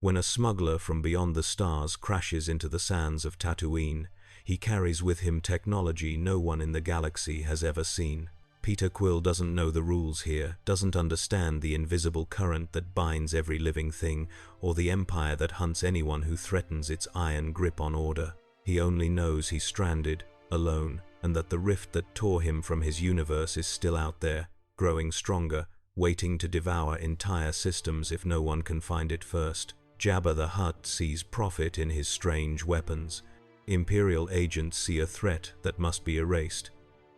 When a smuggler from beyond the stars crashes into the sands of Tatooine, he carries with him technology no one in the galaxy has ever seen. Peter Quill doesn't know the rules here, doesn't understand the invisible current that binds every living thing, or the empire that hunts anyone who threatens its iron grip on order. He only knows he's stranded, alone, and that the rift that tore him from his universe is still out there, growing stronger, waiting to devour entire systems if no one can find it first. Jabba the Hutt sees profit in his strange weapons. Imperial agents see a threat that must be erased.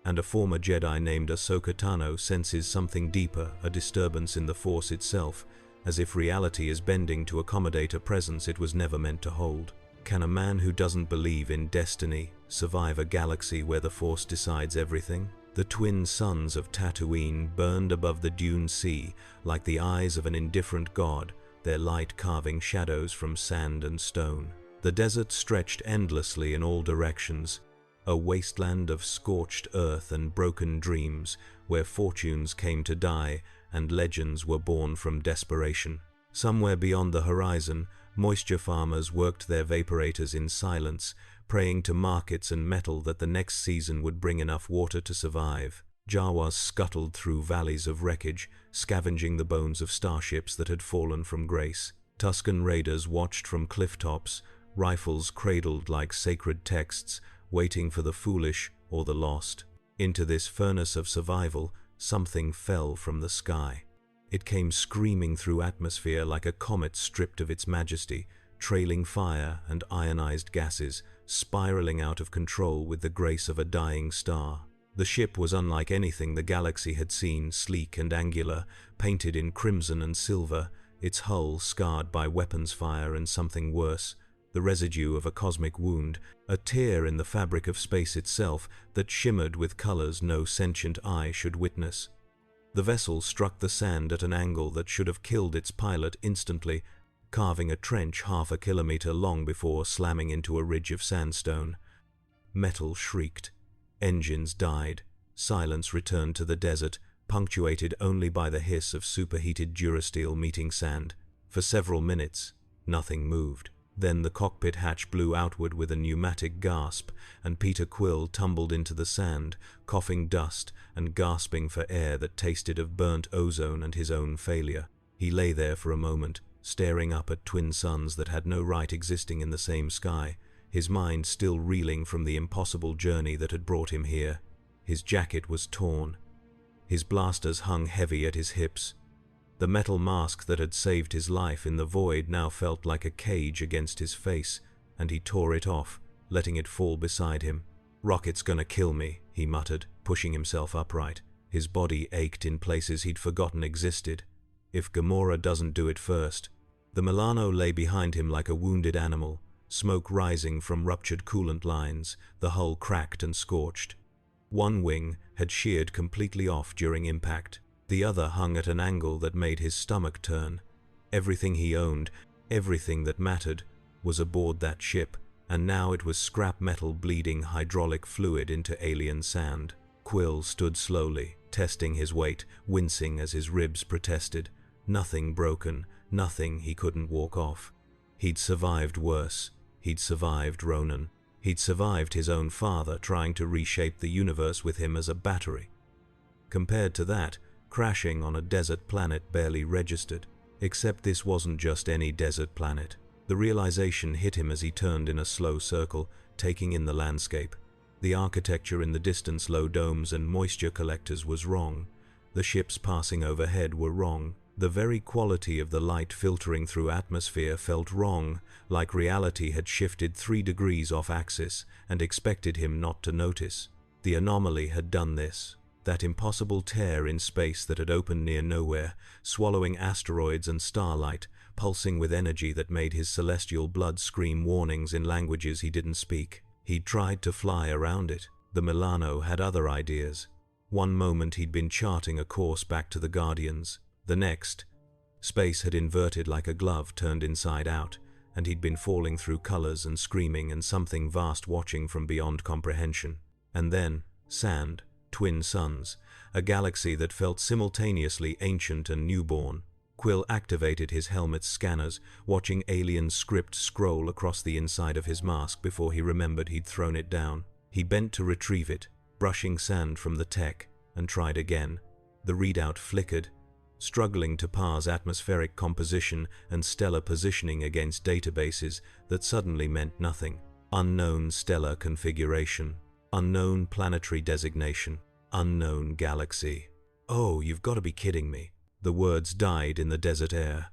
And a former Jedi named Ahsoka Tano senses something deeper, a disturbance in the Force itself, as if reality is bending to accommodate a presence it was never meant to hold. Can a man who doesn't believe in destiny survive a galaxy where the Force decides everything? The twin suns of Tatooine burned above the dune sea like the eyes of an indifferent god, their light carving shadows from sand and stone. The desert stretched endlessly in all directions, a wasteland of scorched earth and broken dreams, where fortunes came to die and legends were born from desperation. Somewhere beyond the horizon, moisture farmers worked their vaporators in silence, praying to markets and metal that the next season would bring enough water to survive. Jawas scuttled through valleys of wreckage, scavenging the bones of starships that had fallen from grace. Tusken raiders watched from cliff tops, rifles cradled like sacred texts, waiting for the foolish or the lost. Into this furnace of survival, something fell from the sky. It came screaming through atmosphere like a comet stripped of its majesty, trailing fire and ionized gases, spiraling out of control with the grace of a dying star. The ship was unlike anything the galaxy had seen, sleek and angular, painted in crimson and silver, its hull scarred by weapons fire and something worse, the residue of a cosmic wound, a tear in the fabric of space itself that shimmered with colors no sentient eye should witness. The vessel struck the sand at an angle that should have killed its pilot instantly, carving a trench half a kilometer long before slamming into a ridge of sandstone. Metal shrieked. Engines died. Silence returned to the desert, punctuated only by the hiss of superheated durasteel meeting sand. For several minutes, nothing moved. Then the cockpit hatch blew outward with a pneumatic gasp, and Peter Quill tumbled into the sand, coughing dust and gasping for air that tasted of burnt ozone and his own failure. He lay there for a moment, staring up at twin suns that had no right existing in the same sky, his mind still reeling from the impossible journey that had brought him here. His jacket was torn. His blasters hung heavy at his hips. The metal mask that had saved his life in the void now felt like a cage against his face, and he tore it off, letting it fall beside him. "Rocket's gonna kill me," he muttered, pushing himself upright. His body ached in places he'd forgotten existed. If Gamora doesn't do it first. The Milano lay behind him like a wounded animal, smoke rising from ruptured coolant lines, the hull cracked and scorched. One wing had sheared completely off during impact. The other hung at an angle that made his stomach turn. Everything he owned, everything that mattered, was aboard that ship, and now it was scrap metal bleeding hydraulic fluid into alien sand. Quill stood slowly, testing his weight, wincing as his ribs protested. Nothing broken, nothing he couldn't walk off. He'd survived worse. He'd survived Ronan. He'd survived his own father trying to reshape the universe with him as a battery. Compared to that, crashing on a desert planet barely registered. Except this wasn't just any desert planet. The realization hit him as he turned in a slow circle, taking in the landscape. The architecture in the distance, low domes and moisture collectors, was wrong. The ships passing overhead were wrong. The very quality of the light filtering through atmosphere felt wrong, like reality had shifted 3 degrees off axis and expected him not to notice. The anomaly had done this. That impossible tear in space that had opened near nowhere, swallowing asteroids and starlight, pulsing with energy that made his celestial blood scream warnings in languages he didn't speak. He'd tried to fly around it. The Milano had other ideas. One moment he'd been charting a course back to the Guardians. The next, space had inverted like a glove turned inside out, and he'd been falling through colors and screaming and something vast watching from beyond comprehension. And then, sand. Twin suns, a galaxy that felt simultaneously ancient and newborn. Quill activated his helmet's scanners, watching alien script scroll across the inside of his mask before he remembered he'd thrown it down. He bent to retrieve it, brushing sand from the tech, and tried again. The readout flickered, struggling to parse atmospheric composition and stellar positioning against databases that suddenly meant nothing. Unknown stellar configuration, unknown planetary designation, unknown galaxy. "Oh, you've got to be kidding me." The words died in the desert air.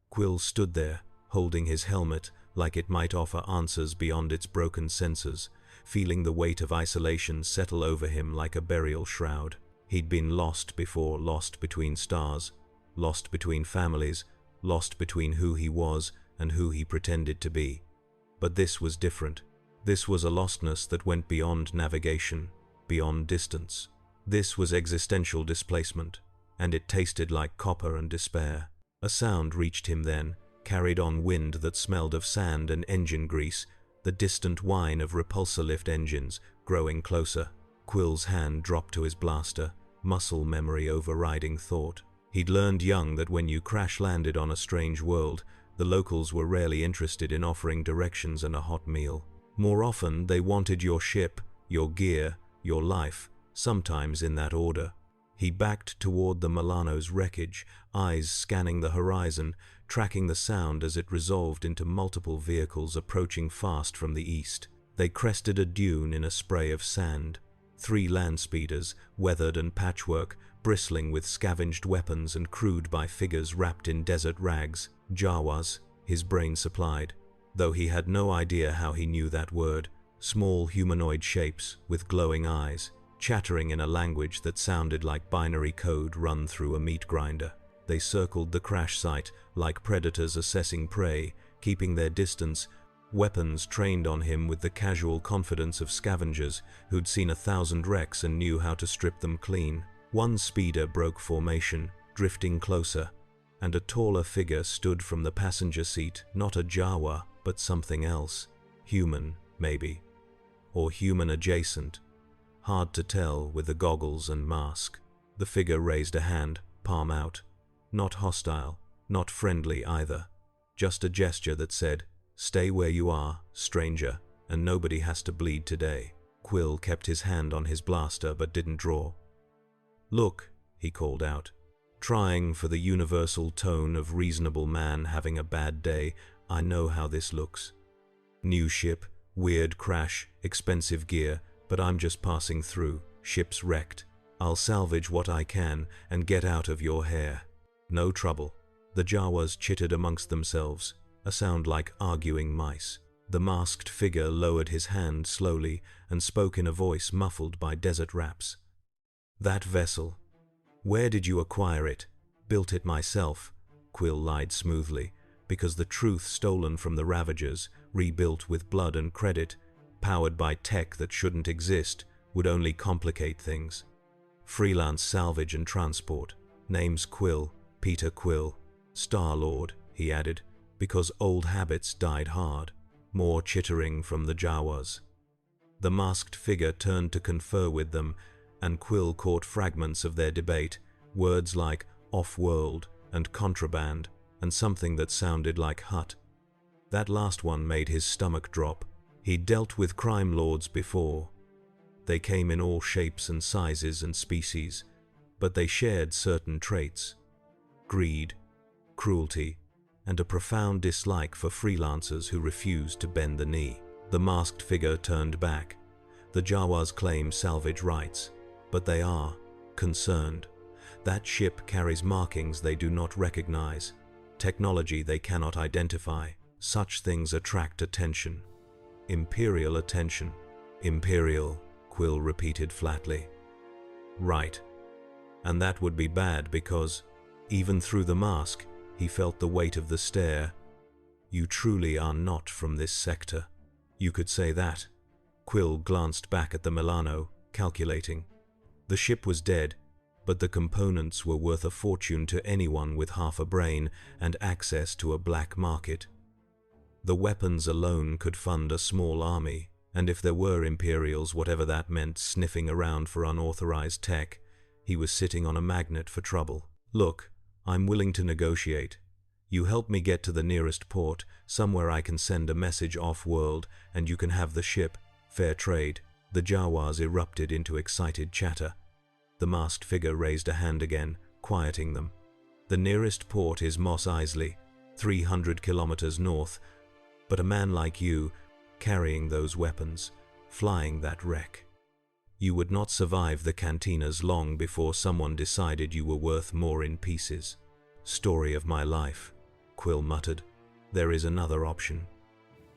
Quill stood there, holding his helmet like it might offer answers beyond its broken sensors, feeling the weight of isolation settle over him like a burial shroud. He'd been lost before, lost between stars, lost between families, lost between who he was and who he pretended to be. But this was different. This was a lostness that went beyond navigation, beyond distance. This was existential displacement, and it tasted like copper and despair. A sound reached him then, carried on wind that smelled of sand and engine grease, the distant whine of repulsor lift engines growing closer. Quill's hand dropped to his blaster, muscle memory overriding thought. He'd learned young that when you crash-landed on a strange world, the locals were rarely interested in offering directions and a hot meal. More often, they wanted your ship, your gear, your life, sometimes in that order. He backed toward the Milano's wreckage, eyes scanning the horizon, tracking the sound as it resolved into multiple vehicles approaching fast from the east. They crested a dune in a spray of sand. 3 land speeders, weathered and patchwork, bristling with scavenged weapons and crewed by figures wrapped in desert rags. Jawas, his brain supplied, though he had no idea how he knew that word. Small humanoid shapes with glowing eyes, chattering in a language that sounded like binary code run through a meat grinder. They circled the crash site like predators assessing prey, keeping their distance, weapons trained on him with the casual confidence of scavengers who'd seen 1,000 wrecks and knew how to strip them clean. One speeder broke formation, drifting closer, and a taller figure stood from the passenger seat, not a Jawa, but something else. Human, maybe. Or human adjacent. Hard to tell with the goggles and mask. The figure raised a hand, palm out. Not hostile, not friendly either. Just a gesture that said, "Stay where you are, stranger, and nobody has to bleed today." Quill kept his hand on his blaster but didn't draw. "Look," he called out, trying for the universal tone of reasonable man having a bad day. "I know how this looks. New ship, weird crash, expensive gear, but I'm just passing through. Ship's wrecked. I'll salvage what I can and get out of your hair. No trouble." The Jawas chittered amongst themselves, a sound like arguing mice. The masked figure lowered his hand slowly and spoke in a voice muffled by desert raps. "That vessel. Where did you acquire it?" "Built it myself," Quill lied smoothly, because the truth stolen from the Ravagers, rebuilt with blood and credit, powered by tech that shouldn't exist, would only complicate things. "Freelance salvage and transport. Name's Quill, Peter Quill. Star-Lord," he added, because old habits died hard. More chittering from the Jawas. The masked figure turned to confer with them, and Quill caught fragments of their debate, words like off-world and contraband, and something that sounded like hut. That last one made his stomach drop. He'd dealt with crime lords before. They came in all shapes and sizes and species, but they shared certain traits. Greed, cruelty, and a profound dislike for freelancers who refused to bend the knee. The masked figure turned back. The Jawas claim salvage rights, but they are concerned. That ship carries markings they do not recognize, technology they cannot identify. Such things attract attention. Imperial attention. Imperial, Quill repeated flatly. Right. And that would be bad because, even through the mask, he felt the weight of the stare. "You truly are not from this sector." "You could say that." Quill glanced back at the Milano, calculating. The ship was dead, but the components were worth a fortune to anyone with half a brain and access to a black market. The weapons alone could fund a small army, and if there were Imperials, whatever that meant, sniffing around for unauthorized tech, he was sitting on a magnet for trouble. "Look, I'm willing to negotiate. You help me get to the nearest port, somewhere I can send a message off-world, and you can have the ship. Fair trade." The Jawas erupted into excited chatter. The masked figure raised a hand again, quieting them. "The nearest port is Mos Eisley, 300 kilometers north, but a man like you, carrying those weapons, flying that wreck. You would not survive the cantinas long before someone decided you were worth more in pieces." "Story of my life," Quill muttered. "There is another option."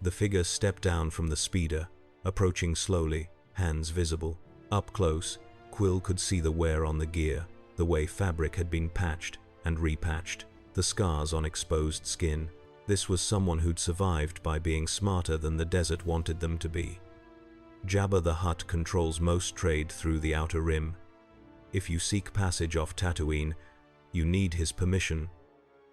The figure stepped down from the speeder, approaching slowly, hands visible. Up close, Quill could see the wear on the gear, the way fabric had been patched and repatched, the scars on exposed skin. This was someone who'd survived by being smarter than the desert wanted them to be. Jabba the Hutt controls most trade through the Outer Rim. If you seek passage off Tatooine, you need his permission,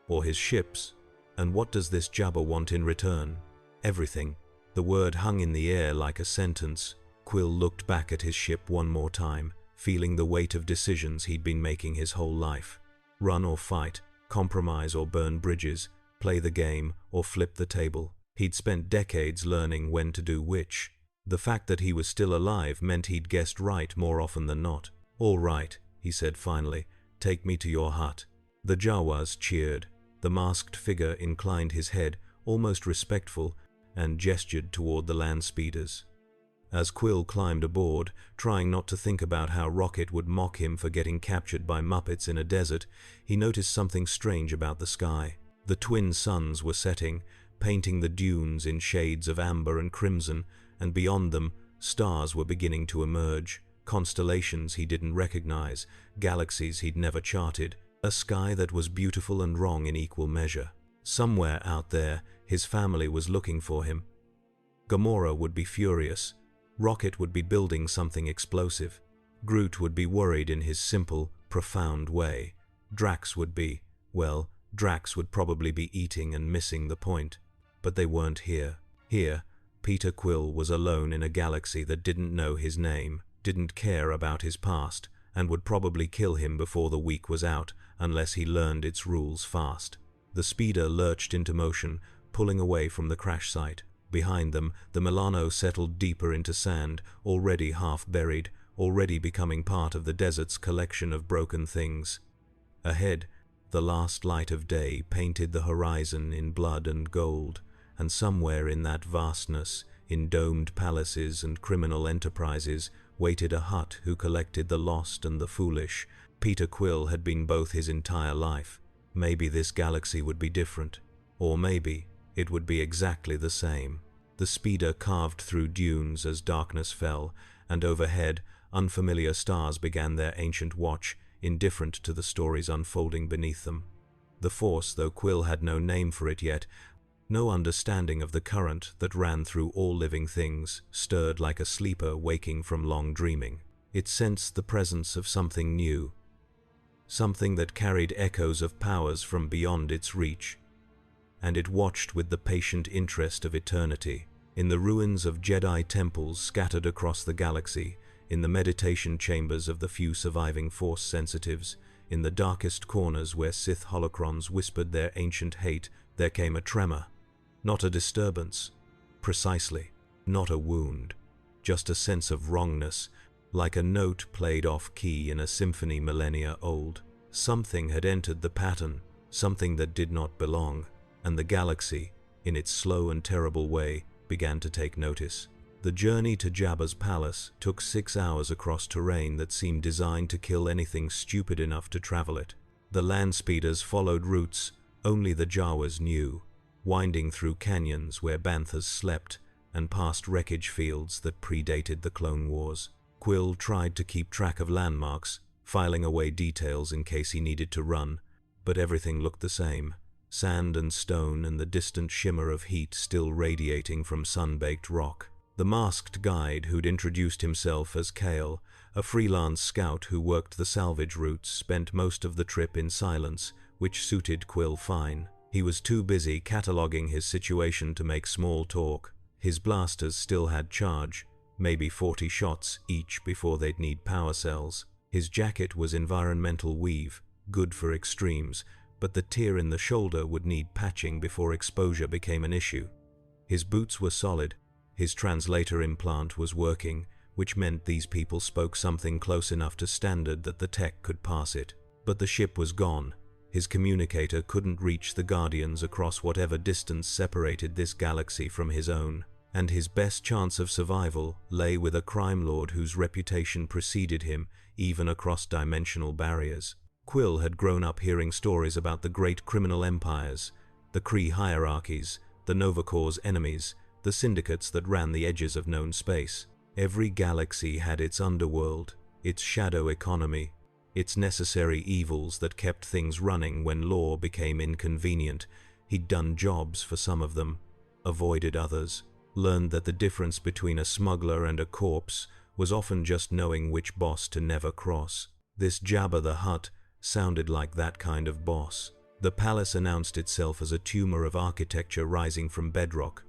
or his ships. And what does this Jabba want in return? Everything. The word hung in the air like a sentence. Quill looked back at his ship one more time, feeling the weight of decisions he'd been making his whole life. Run or fight, compromise or burn bridges, play the game or flip the table. He'd spent decades learning when to do which. The fact that he was still alive meant he'd guessed right more often than not. "All right," he said finally, "take me to your hut." The Jawas cheered. The masked figure inclined his head, almost respectful, and gestured toward the land speeders. As Quill climbed aboard, trying not to think about how Rocket would mock him for getting captured by Muppets in a desert, he noticed something strange about the sky. The twin suns were setting, painting the dunes in shades of amber and crimson, and beyond them, stars were beginning to emerge, constellations he didn't recognize, galaxies he'd never charted, a sky that was beautiful and wrong in equal measure. Somewhere out there, his family was looking for him. Gamora would be furious. Rocket would be building something explosive. Groot would be worried in his simple, profound way. Drax would be, well, Drax would probably be eating and missing the point. But they weren't here. Here, Peter Quill was alone in a galaxy that didn't know his name, didn't care about his past, and would probably kill him before the week was out unless he learned its rules fast. The speeder lurched into motion, pulling away from the crash site. Behind them, the Milano settled deeper into sand, already half buried, already becoming part of the desert's collection of broken things. Ahead, the last light of day painted the horizon in blood and gold, and somewhere in that vastness, in domed palaces and criminal enterprises, waited a Hutt who collected the lost and the foolish. Peter Quill had been both his entire life. Maybe this galaxy would be different, or maybe it would be exactly the same. The speeder carved through dunes as darkness fell, and overhead, unfamiliar stars began their ancient watch, indifferent to the stories unfolding beneath them. The Force, though Quill had no name for it yet, no understanding of the current that ran through all living things, stirred like a sleeper waking from long dreaming. It sensed the presence of something new, something that carried echoes of powers from beyond its reach, and it watched with the patient interest of eternity. In the ruins of Jedi temples scattered across the galaxy, in the meditation chambers of the few surviving Force sensitives, in the darkest corners where Sith holocrons whispered their ancient hate, there came a tremor. Not a disturbance, precisely, not a wound, just a sense of wrongness, like a note played off-key in a symphony millennia old. Something had entered the pattern, something that did not belong, and the galaxy, in its slow and terrible way, began to take notice. The journey to Jabba's palace took 6 hours across terrain that seemed designed to kill anything stupid enough to travel it. The land speeders followed routes only the Jawas knew, winding through canyons where banthas slept and past wreckage fields that predated the Clone Wars. Quill tried to keep track of landmarks, filing away details in case he needed to run, but everything looked the same. Sand and stone and the distant shimmer of heat still radiating from sun-baked rock. The masked guide who'd introduced himself as Kale, a freelance scout who worked the salvage routes, spent most of the trip in silence, which suited Quill fine. He was too busy cataloging his situation to make small talk. His blasters still had charge, maybe 40 shots each before they'd need power cells. His jacket was environmental weave, good for extremes, but the tear in the shoulder would need patching before exposure became an issue. His boots were solid, his translator implant was working, which meant these people spoke something close enough to standard that the tech could pass it. But the ship was gone. His communicator couldn't reach the Guardians across whatever distance separated this galaxy from his own, and his best chance of survival lay with a crime lord whose reputation preceded him even across dimensional barriers. Quill had grown up hearing stories about the great criminal empires, the Kree hierarchies, the Novacor's enemies, the syndicates that ran the edges of known space. Every galaxy had its underworld, its shadow economy, its necessary evils that kept things running when law became inconvenient. He'd done jobs for some of them, avoided others, learned that the difference between a smuggler and a corpse was often just knowing which boss to never cross. This Jabba the Hutt sounded like that kind of boss. The palace announced itself as a tumor of architecture rising from bedrock.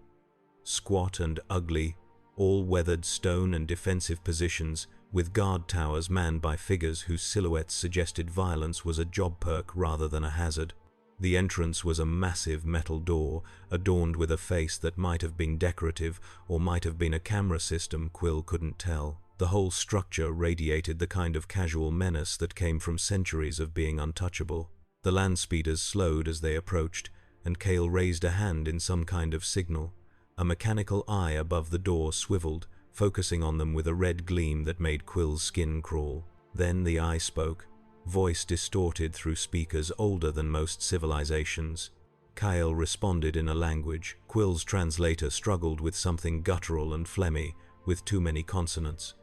Squat and ugly, all weathered stone and defensive positions, with guard towers manned by figures whose silhouettes suggested violence was a job perk rather than a hazard. The entrance was a massive metal door, adorned with a face that might have been decorative or might have been a camera system. Quill couldn't tell. The whole structure radiated the kind of casual menace that came from centuries of being untouchable. The land speeders slowed as they approached, and Kale raised a hand in some kind of signal. A mechanical eye above the door swiveled, focusing on them with a red gleam that made Quill's skin crawl. Then the eye spoke, voice distorted through speakers older than most civilizations. Kyle responded in a language. Quill's translator struggled with something guttural and phlegmy, with too many consonants.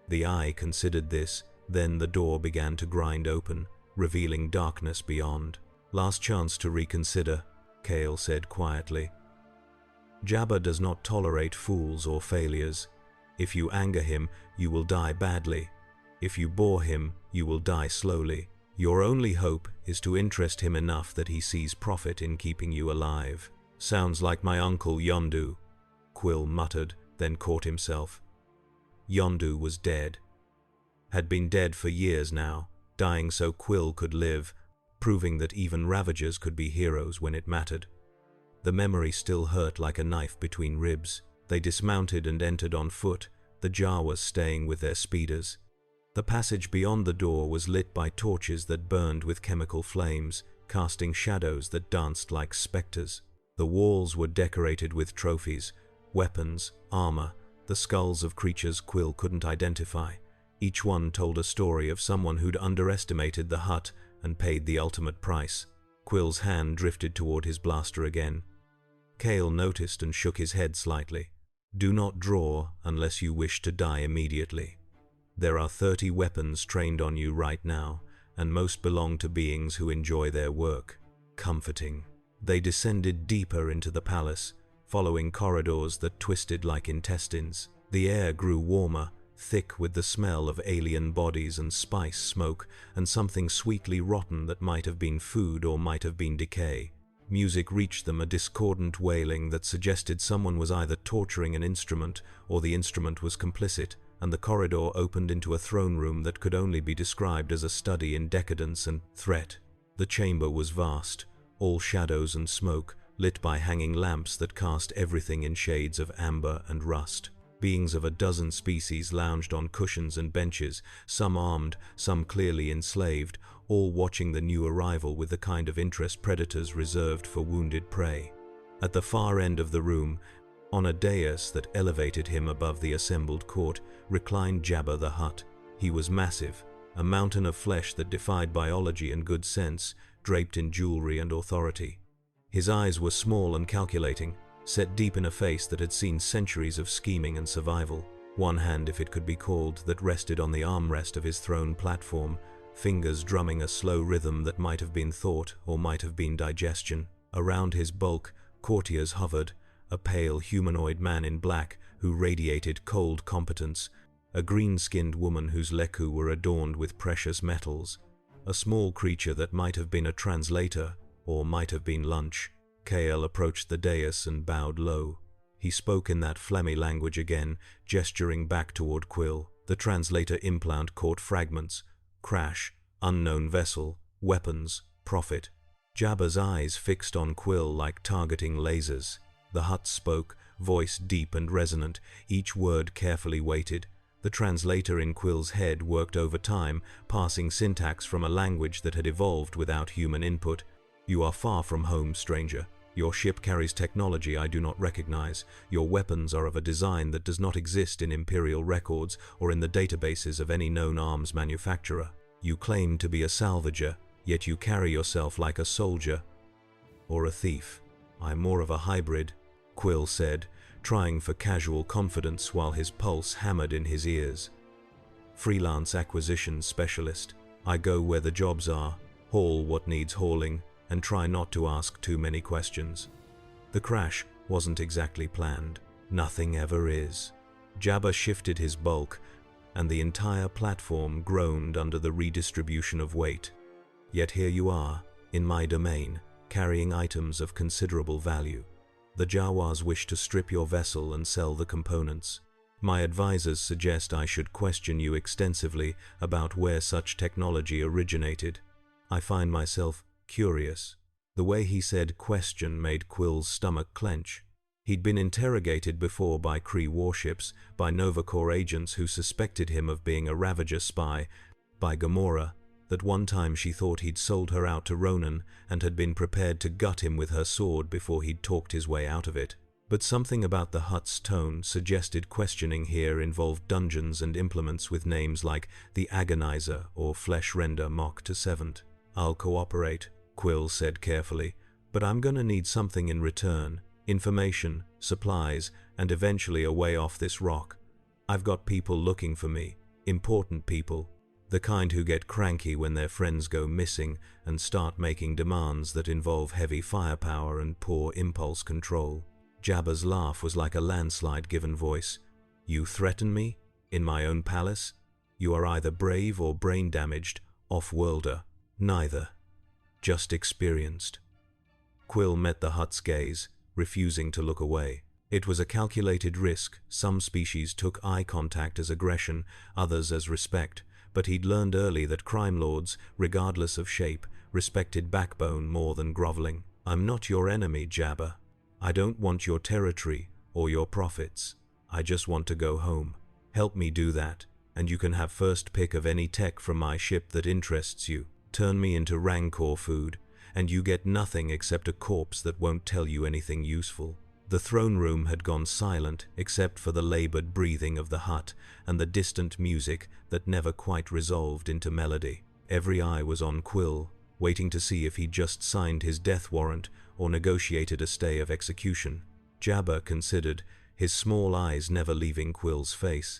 The eye considered this, then the door began to grind open, revealing darkness beyond. "Last chance to reconsider," Kale said quietly. "Jabba does not tolerate fools or failures. If you anger him, you will die badly. If you bore him, you will die slowly. Your only hope is to interest him enough that he sees profit in keeping you alive." "Sounds like my uncle Yondu," Quill muttered, then caught himself. Yondu was dead. Had been dead for years now, dying so Quill could live, proving that even Ravagers could be heroes when it mattered. The memory still hurt like a knife between ribs. They dismounted and entered on foot, the Jawas staying with their speeders. The passage beyond the door was lit by torches that burned with chemical flames, casting shadows that danced like specters. The walls were decorated with trophies, weapons, armor, the skulls of creatures Quill couldn't identify. Each one told a story of someone who'd underestimated the Hutt and paid the ultimate price. Quill's hand drifted toward his blaster again. Kale noticed and shook his head slightly. "Do not draw unless you wish to die immediately. There are 30 weapons trained on you right now, and most belong to beings who enjoy their work." Comforting. They descended deeper into the palace, following corridors that twisted like intestines. The air grew warmer, thick with the smell of alien bodies and spice smoke, and something sweetly rotten that might have been food or might have been decay. Music reached them, a discordant wailing that suggested someone was either torturing an instrument or the instrument was complicit, and the corridor opened into a throne room that could only be described as a study in decadence and threat. The chamber was vast, all shadows and smoke, lit by hanging lamps that cast everything in shades of amber and rust. Beings of a dozen species lounged on cushions and benches, some armed, some clearly enslaved, all watching the new arrival with the kind of interest predators reserved for wounded prey. At the far end of the room, on a dais that elevated him above the assembled court, reclined Jabba the Hutt. He was massive, a mountain of flesh that defied biology and good sense, draped in jewelry and authority. His eyes were small and calculating, set deep in a face that had seen centuries of scheming and survival. One hand, if it could be called, that rested on the armrest of his throne platform, fingers drumming a slow rhythm that might have been thought or might have been digestion. Around his bulk, courtiers hovered, a pale humanoid man in black who radiated cold competence, a green-skinned woman whose leku were adorned with precious metals, a small creature that might have been a translator or might have been lunch. Kale approached the dais and bowed low. He spoke in that phlegmy language again, gesturing back toward Quill. The translator implant caught fragments. Crash, unknown vessel, weapons, profit. Jabba's eyes fixed on Quill like targeting lasers. The Hutt spoke, voice deep and resonant, each word carefully weighted. The translator in Quill's head worked overtime, passing syntax from a language that had evolved without human input. "You are far from home, stranger. Your ship carries technology I do not recognize. Your weapons are of a design that does not exist in Imperial records or in the databases of any known arms manufacturer. You claim to be a salvager, yet you carry yourself like a soldier or a thief." "I'm more of a hybrid," Quill said, trying for casual confidence while his pulse hammered in his ears. "Freelance acquisitions specialist. I go where the jobs are, haul what needs hauling, and try not to ask too many questions." The crash wasn't exactly planned. Nothing ever is. Jabba shifted his bulk, and the entire platform groaned under the redistribution of weight. "Yet here you are, in my domain, carrying items of considerable value. The Jawas wish to strip your vessel and sell the components. My advisors suggest I should question you extensively about where such technology originated. I find myself curious." The way he said question made Quill's stomach clench. He'd been interrogated before by Kree warships, by Nova Corps agents who suspected him of being a Ravager spy, by Gamora. That one time she thought he'd sold her out to Ronan and had been prepared to gut him with her sword before he'd talked his way out of it. But something about the Hutt's tone suggested questioning here involved dungeons and implements with names like the Agonizer or Flesh Render Mach to Seventh. "I'll cooperate," Quill said carefully, "but I'm gonna need something in return. Information, supplies, and eventually a way off this rock. I've got people looking for me, important people. The kind who get cranky when their friends go missing and start making demands that involve heavy firepower and poor impulse control." Jabba's laugh was like a landslide given voice. "You threaten me? In my own palace? You are either brave or brain-damaged, off-worlder. Neither. Just experienced." Quill met the Hutt's gaze, refusing to look away. It was a calculated risk. Some species took eye contact as aggression, others as respect. But he'd learned early that crime lords, regardless of shape, respected backbone more than groveling. "I'm not your enemy, Jabba. I don't want your territory or your profits. I just want to go home. Help me do that, and you can have first pick of any tech from my ship that interests you. Turn me into Rancor food, and you get nothing except a corpse that won't tell you anything useful." The throne room had gone silent except for the labored breathing of the Hutt and the distant music that never quite resolved into melody. Every eye was on Quill, waiting to see if he'd just signed his death warrant or negotiated a stay of execution. Jabba considered, his small eyes never leaving Quill's face.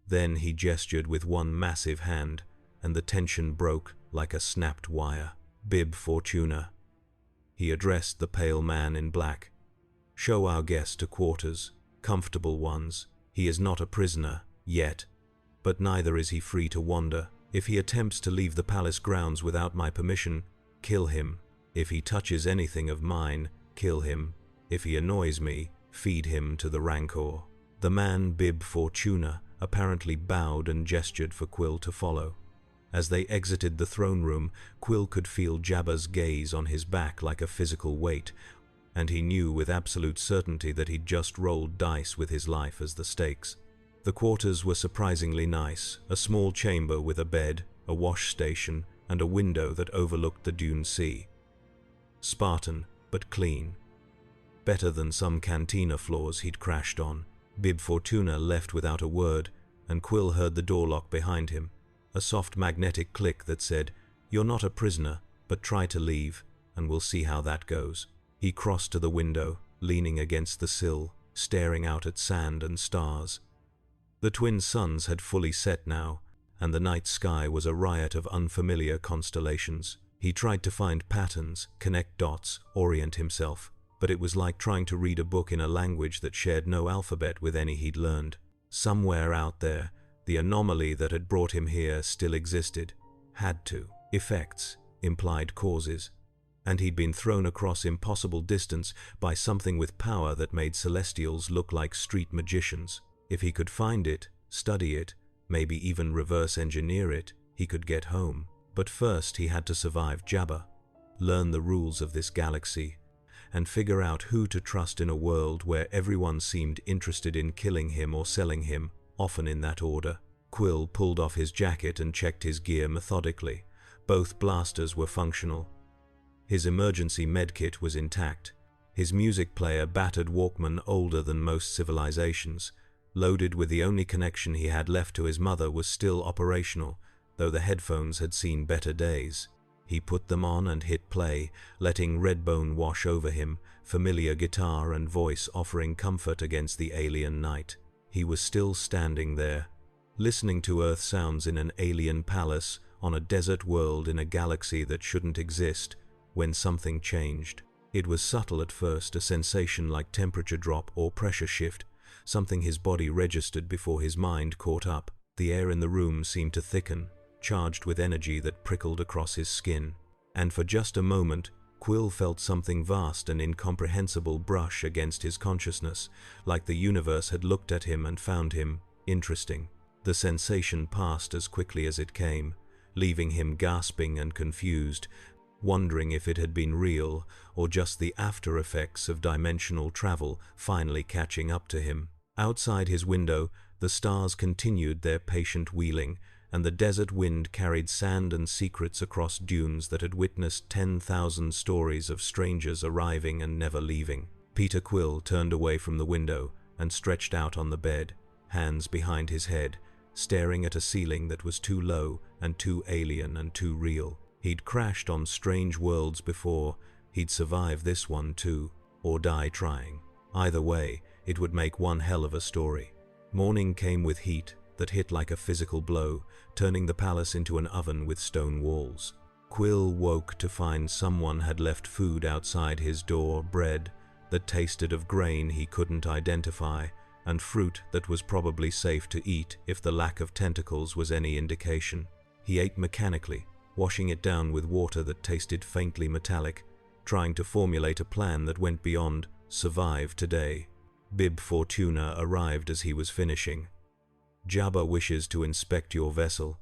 Then he gestured with one massive hand, and the tension broke like a snapped wire. "Bib Fortuna." He addressed the pale man in black. "Show our guest to quarters, comfortable ones. He is not a prisoner, yet. But neither is he free to wander. If he attempts to leave the palace grounds without my permission, kill him. If he touches anything of mine, kill him. If he annoys me, feed him to the Rancor." The man, Bib Fortuna, apparently bowed and gestured for Quill to follow. As they exited the throne room, Quill could feel Jabba's gaze on his back like a physical weight, and he knew with absolute certainty that he'd just rolled dice with his life as the stakes. The quarters were surprisingly nice, a small chamber with a bed, a wash station, and a window that overlooked the Dune Sea. Spartan, but clean. Better than some cantina floors he'd crashed on. Bib Fortuna left without a word, and Quill heard the door lock behind him. A soft magnetic click that said, "You're not a prisoner, but try to leave, and we'll see how that goes." He crossed to the window, leaning against the sill, staring out at sand and stars. The twin suns had fully set now, and the night sky was a riot of unfamiliar constellations. He tried to find patterns, connect dots, orient himself, but it was like trying to read a book in a language that shared no alphabet with any he'd learned. Somewhere out there, the anomaly that had brought him here still existed. Had to. Effects, implied causes. And he'd been thrown across impossible distance by something with power that made Celestials look like street magicians. If he could find it, study it, maybe even reverse engineer it, he could get home. But first he had to survive Jabba. learn the rules of this galaxy, and figure out who to trust in a world where everyone seemed interested in killing him or selling him, often in that order. Quill pulled off his jacket and checked his gear methodically. Both blasters were functional. His emergency medkit was intact. His music player, battered Walkman older than most civilizations, loaded with the only connection he had left to his mother, was still operational, though the headphones had seen better days. He put them on and hit play, letting Redbone wash over him, familiar guitar and voice offering comfort against the alien night. He was still standing there, listening to Earth sounds in an alien palace on a desert world in a galaxy that shouldn't exist, when something changed. It was subtle at first, a sensation like temperature drop or pressure shift, something his body registered before his mind caught up. The air in the room seemed to thicken, charged with energy that prickled across his skin. And for just a moment, Quill felt something vast and incomprehensible brush against his consciousness, like the universe had looked at him and found him interesting. The sensation passed as quickly as it came, leaving him gasping and confused, wondering if it had been real or just the after effects of dimensional travel finally catching up to him. Outside his window, the stars continued their patient wheeling, and the desert wind carried sand and secrets across dunes that had witnessed 10,000 stories of strangers arriving and never leaving. Peter Quill turned away from the window and stretched out on the bed, hands behind his head, staring at a ceiling that was too low and too alien and too real. He'd crashed on strange worlds before. He'd survive this one too, or die trying. Either way, it would make one hell of a story. Morning came with heat that hit like a physical blow, turning the palace into an oven with stone walls. Quill woke to find someone had left food outside his door, bread that tasted of grain he couldn't identify, and fruit that was probably safe to eat if the lack of tentacles was any indication. He ate mechanically, washing it down with water that tasted faintly metallic, trying to formulate a plan that went beyond survive today. Bib Fortuna arrived as he was finishing. Jabba wishes to inspect your vessel.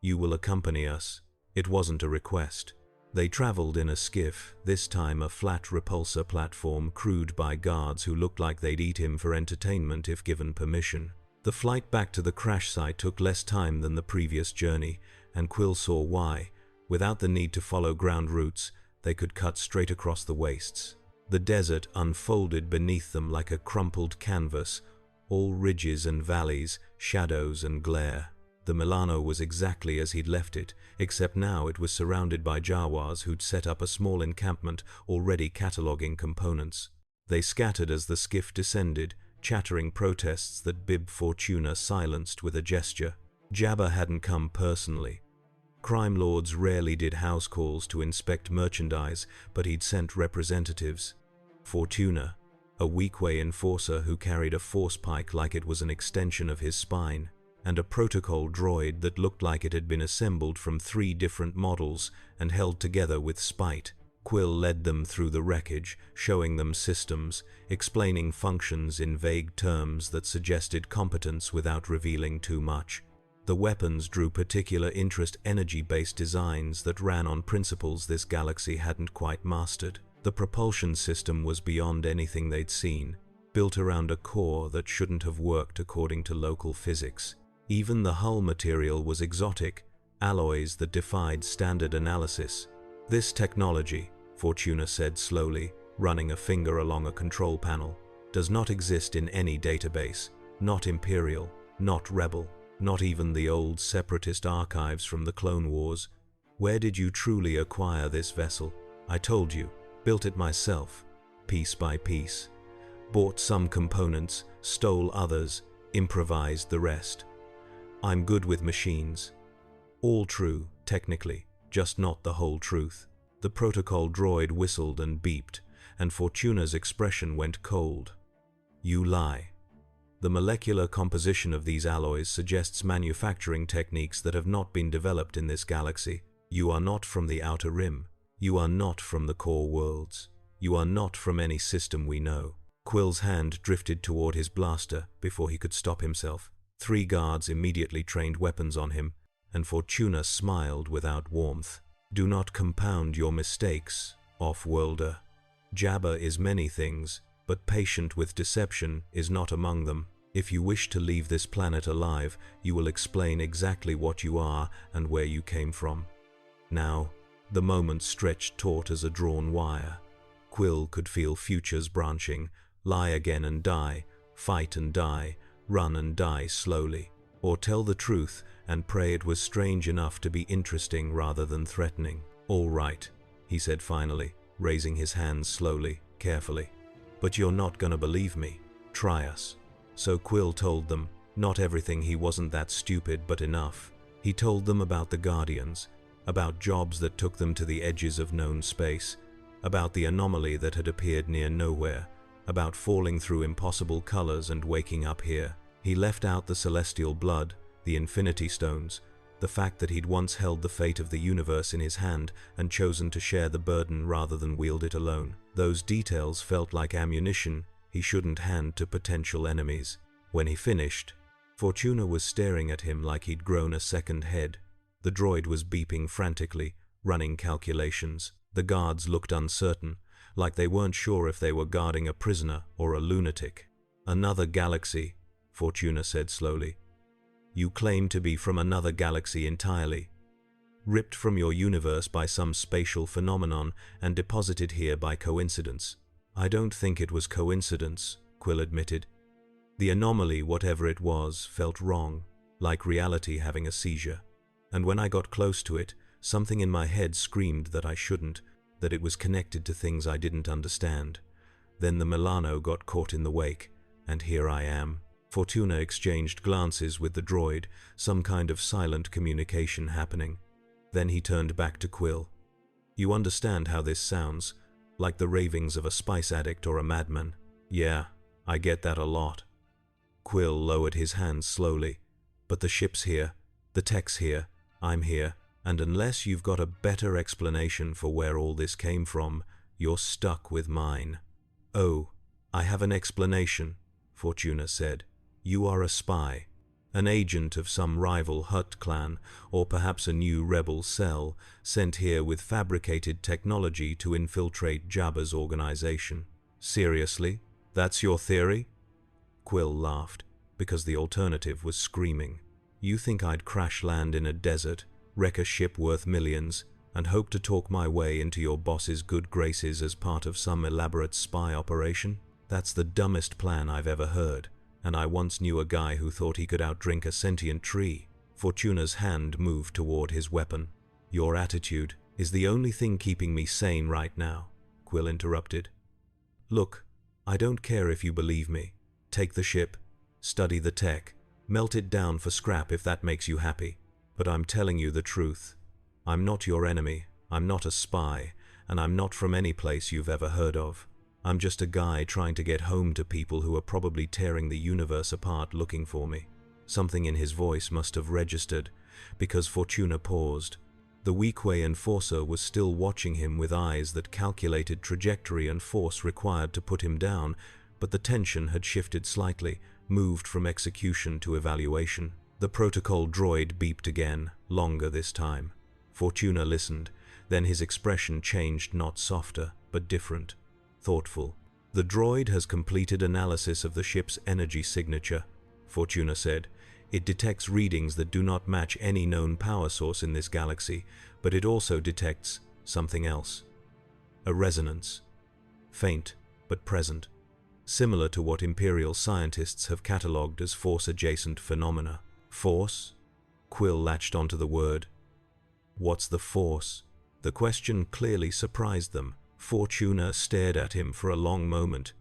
You will accompany us. It wasn't a request. They traveled in a skiff, this time a flat repulsor platform crewed by guards who looked like they'd eat him for entertainment if given permission. The flight back to the crash site took less time than the previous journey, and Quill saw why. Without the need to follow ground routes, they could cut straight across the wastes. The desert unfolded beneath them like a crumpled canvas, all ridges and valleys, shadows and glare. The Milano was exactly as he'd left it, except now it was surrounded by Jawas who'd set up a small encampment, already cataloging components. They scattered as the skiff descended, chattering protests that Bib Fortuna silenced with a gesture. Jabba hadn't come personally. Crime lords rarely did house calls to inspect merchandise, but he'd sent representatives. Fortuna, a weakway enforcer who carried a force pike like it was an extension of his spine, and a protocol droid that looked like it had been assembled from 3 different models and held together with spite. Quill led them through the wreckage, showing them systems, explaining functions in vague terms that suggested competence without revealing too much. The weapons drew particular interest, energy-based designs that ran on principles this galaxy hadn't quite mastered. The propulsion system was beyond anything they'd seen, built around a core that shouldn't have worked according to local physics. Even the hull material was exotic, alloys that defied standard analysis. This technology, Fortuna said slowly, running a finger along a control panel, does not exist in any database, not Imperial, not Rebel, not even the old separatist archives from the Clone Wars. Where did you truly acquire this vessel? I told you, built it myself, piece by piece. Bought some components, stole others, improvised the rest. I'm good with machines. All true, technically, just not the whole truth. The protocol droid whistled and beeped, and Fortuna's expression went cold. You lie. The molecular composition of these alloys suggests manufacturing techniques that have not been developed in this galaxy. You are not from the Outer Rim. You are not from the core worlds. You are not from any system we know. Quill's hand drifted toward his blaster before he could stop himself. 3 guards immediately trained weapons on him, and Fortuna smiled without warmth. Do not compound your mistakes, off-worlder. Jabba is many things, but patient with deception is not among them. If you wish to leave this planet alive, you will explain exactly what you are and where you came from. Now, the moment stretched taut as a drawn wire. Quill could feel futures branching, lie again and die, fight and die, run and die slowly, or tell the truth and pray it was strange enough to be interesting rather than threatening. "All right," he said finally, raising his hands slowly, carefully. "But you're not gonna believe me. Try us." So Quill told them, not everything, he wasn't that stupid, but enough. He told them about the Guardians, about jobs that took them to the edges of known space, about the anomaly that had appeared near nowhere, about falling through impossible colors and waking up here. He left out the celestial blood, the infinity stones, the fact that he'd once held the fate of the universe in his hand and chosen to share the burden rather than wield it alone. Those details felt like ammunition he shouldn't hand to potential enemies. When he finished, Fortuna was staring at him like he'd grown a second head. The droid was beeping frantically, running calculations. The guards looked uncertain, like they weren't sure if they were guarding a prisoner or a lunatic. "Another galaxy," Fortuna said slowly. "You claim to be from another galaxy entirely, ripped from your universe by some spatial phenomenon and deposited here by coincidence." "I don't think it was coincidence," Quill admitted. "The anomaly, whatever it was, felt wrong, like reality having a seizure. And when I got close to it, something in my head screamed that I shouldn't, that it was connected to things I didn't understand. Then the Milano got caught in the wake, and here I am." Fortuna exchanged glances with the droid, some kind of silent communication happening. Then he turned back to Quill. "You understand how this sounds? Like the ravings of a spice addict or a madman." "Yeah, I get that a lot." Quill lowered his hands slowly. "But the ship's here, the tech's here, I'm here, and unless you've got a better explanation for where all this came from, you're stuck with mine." "Oh, I have an explanation," Fortuna said. "You are a spy, an agent of some rival Hutt clan, or perhaps a new rebel cell, sent here with fabricated technology to infiltrate Jabba's organization." "Seriously? That's your theory?" Quill laughed, because the alternative was screaming. "You think I'd crash land in a desert, wreck a ship worth millions, and hope to talk my way into your boss's good graces as part of some elaborate spy operation? That's the dumbest plan I've ever heard, and I once knew a guy who thought he could outdrink a sentient tree." Fortuna's hand moved toward his weapon. "Your attitude is the only thing keeping me sane right now," Quill interrupted. "Look, I don't care if you believe me. Take the ship, study the tech, melt it down for scrap if that makes you happy. But I'm telling you the truth. I'm not your enemy, I'm not a spy, and I'm not from any place you've ever heard of. I'm just a guy trying to get home to people who are probably tearing the universe apart looking for me." Something in his voice must have registered, because Fortuna paused. The Weequay enforcer was still watching him with eyes that calculated trajectory and force required to put him down, but the tension had shifted slightly, moved from execution to evaluation. The protocol droid beeped again, longer this time. Fortuna listened, then his expression changed, not softer, but different. Thoughtful. "The droid has completed analysis of the ship's energy signature," Fortuna said. "It detects readings that do not match any known power source in this galaxy, but it also detects something else. A resonance. Faint, but present. Similar to what Imperial scientists have catalogued as Force-adjacent phenomena." "Force?" Quill latched onto the word. "What's the Force?" The question clearly surprised them. Fortuna stared at him for a long moment.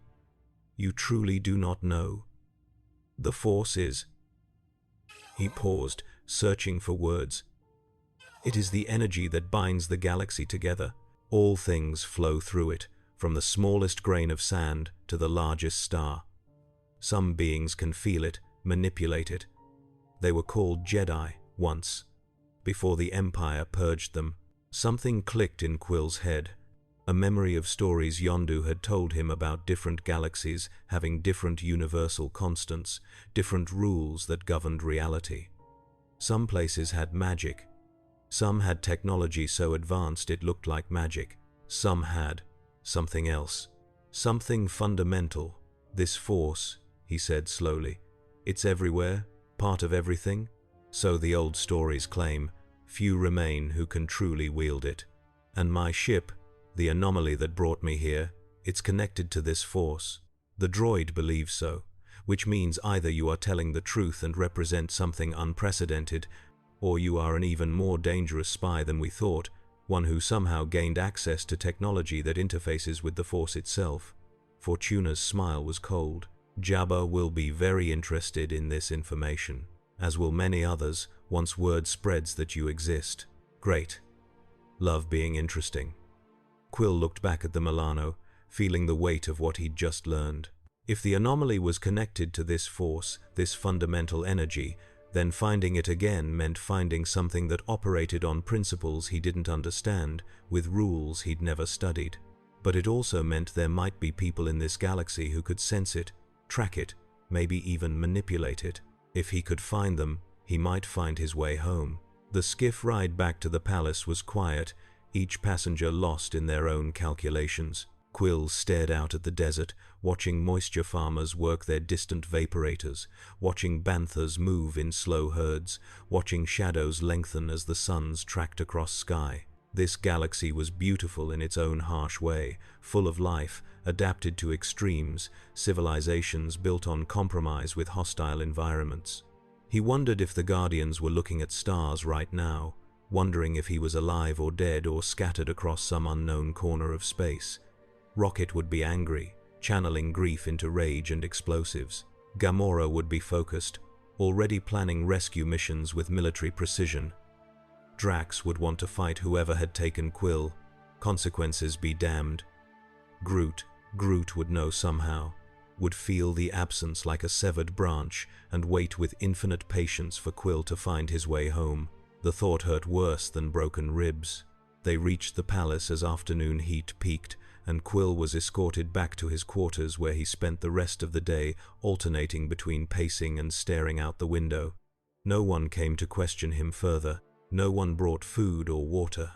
"You truly do not know? The Force is..." He paused, searching for words. "It is the energy that binds the galaxy together. All things flow through it, from the smallest grain of sand to the largest star. Some beings can feel it, manipulate it. They were called Jedi once, before the Empire purged them." Something clicked in Quill's head. A memory of stories Yondu had told him about different galaxies having different universal constants, different rules that governed reality. Some places had magic, Some had technology so advanced it looked like magic. Some had something else. Something fundamental. This force, he said slowly. It's everywhere, part of everything. So the old stories claim. Few remain who can truly wield it. And my ship, the anomaly that brought me here, it's connected to this force. The droid believes so, which means either you are telling the truth and represent something unprecedented, or you are an even more dangerous spy than we thought, one who somehow gained access to technology that interfaces with the Force itself. Fortuna's smile was cold. Jabba will be very interested in this information, as will many others once word spreads that you exist. Great. Love being interesting. Quill looked back at the Milano, feeling the weight of what he'd just learned. If the anomaly was connected to this force, this fundamental energy, then finding it again meant finding something that operated on principles he didn't understand, with rules he'd never studied. But it also meant there might be people in this galaxy who could sense it, track it, maybe even manipulate it. If he could find them, he might find his way home. The skiff ride back to the palace was quiet, each passenger lost in their own calculations. Quill stared out at the desert, watching moisture farmers work their distant vaporators, watching banthas move in slow herds, watching shadows lengthen as the suns tracked across sky. This galaxy was beautiful in its own harsh way, full of life, adapted to extremes, civilizations built on compromise with hostile environments. He wondered if the Guardians were looking at stars right now, wondering if he was alive or dead or scattered across some unknown corner of space. Rocket would be angry, channeling grief into rage and explosives. Gamora would be focused, already planning rescue missions with military precision. Drax would want to fight whoever had taken Quill, consequences be damned. Groot would know somehow, would feel the absence like a severed branch and wait with infinite patience for Quill to find his way home. The thought hurt worse than broken ribs. They reached the palace as afternoon heat peaked, and Quill was escorted back to his quarters where he spent the rest of the day alternating between pacing and staring out the window. No one came to question him further. No one brought food or water.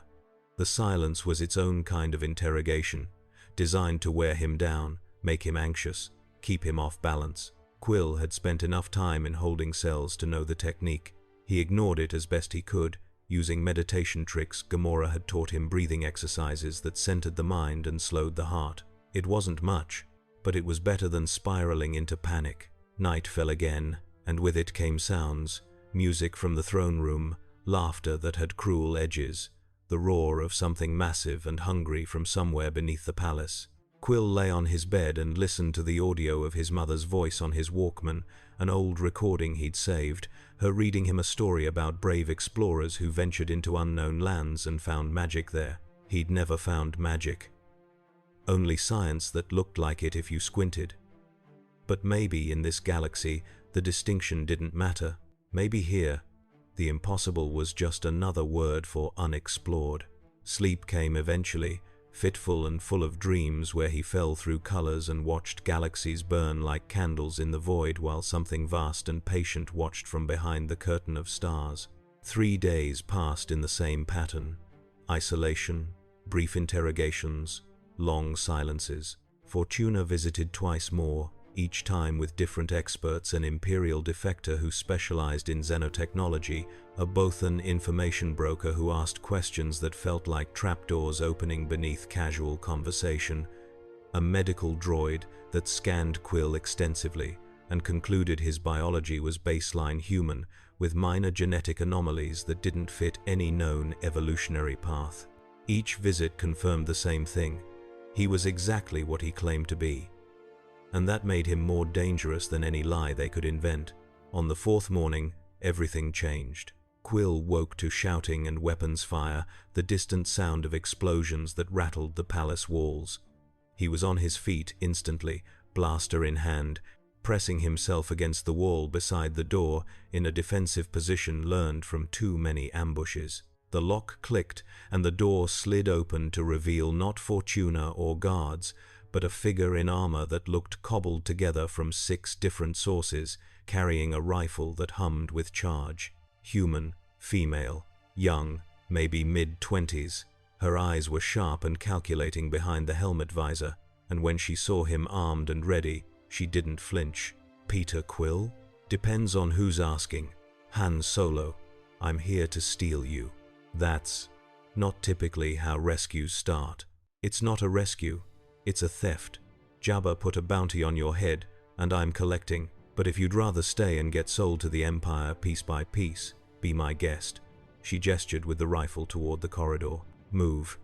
The silence was its own kind of interrogation, designed to wear him down, make him anxious, keep him off balance. Quill had spent enough time in holding cells to know the technique. He ignored it as best he could. Using meditation tricks, Gamora had taught him breathing exercises that centered the mind and slowed the heart. It wasn't much, but it was better than spiraling into panic. Night fell again, and with it came sounds, music from the throne room, laughter that had cruel edges, the roar of something massive and hungry from somewhere beneath the palace. Quill lay on his bed and listened to the audio of his mother's voice on his Walkman, an old recording he'd saved, her reading him a story about brave explorers who ventured into unknown lands and found magic there. He'd never found magic. Only science that looked like it if you squinted. But maybe in this galaxy, the distinction didn't matter. Maybe here, the impossible was just another word for unexplored. Sleep came eventually, fitful and full of dreams where he fell through colors and watched galaxies burn like candles in the void while something vast and patient watched from behind the curtain of stars. 3 days passed in the same pattern. Isolation, brief interrogations, long silences. Fortuna visited twice more, each time with different experts, an Imperial defector who specialized in xenotechnology, a Bothan information broker who asked questions that felt like trapdoors opening beneath casual conversation, a medical droid that scanned Quill extensively and concluded his biology was baseline human, with minor genetic anomalies that didn't fit any known evolutionary path. Each visit confirmed the same thing. He was exactly what he claimed to be. And that made him more dangerous than any lie they could invent. On the 4th morning, everything changed. Quill woke to shouting and weapons fire, the distant sound of explosions that rattled the palace walls. He was on his feet instantly, blaster in hand, pressing himself against the wall beside the door in a defensive position learned from too many ambushes. The lock clicked, and the door slid open to reveal not Fortuna or guards, but a figure in armor that looked cobbled together from 6 different sources, carrying a rifle that hummed with charge. Human, female, young, maybe mid-20s. Her eyes were sharp and calculating behind the helmet visor, and when she saw him armed and ready, she didn't flinch. Peter Quill? Depends on who's asking. Han Solo, I'm here to steal you. That's not typically how rescues start. It's not a rescue, it's a theft. Jabba put a bounty on your head, and I'm collecting, but if you'd rather stay and get sold to the Empire piece by piece, be my guest. She gestured with the rifle toward the corridor. Move.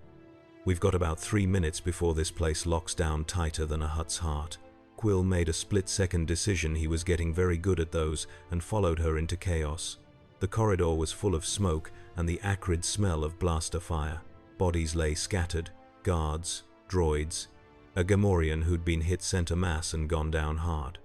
We've got about 3 minutes before this place locks down tighter than a Hutt's heart. Quill made a split-second decision. He was getting very good at those, and followed her into chaos. The corridor was full of smoke and the acrid smell of blaster fire. Bodies lay scattered, guards, droids, a Gamorrean who'd been hit center mass and gone down hard.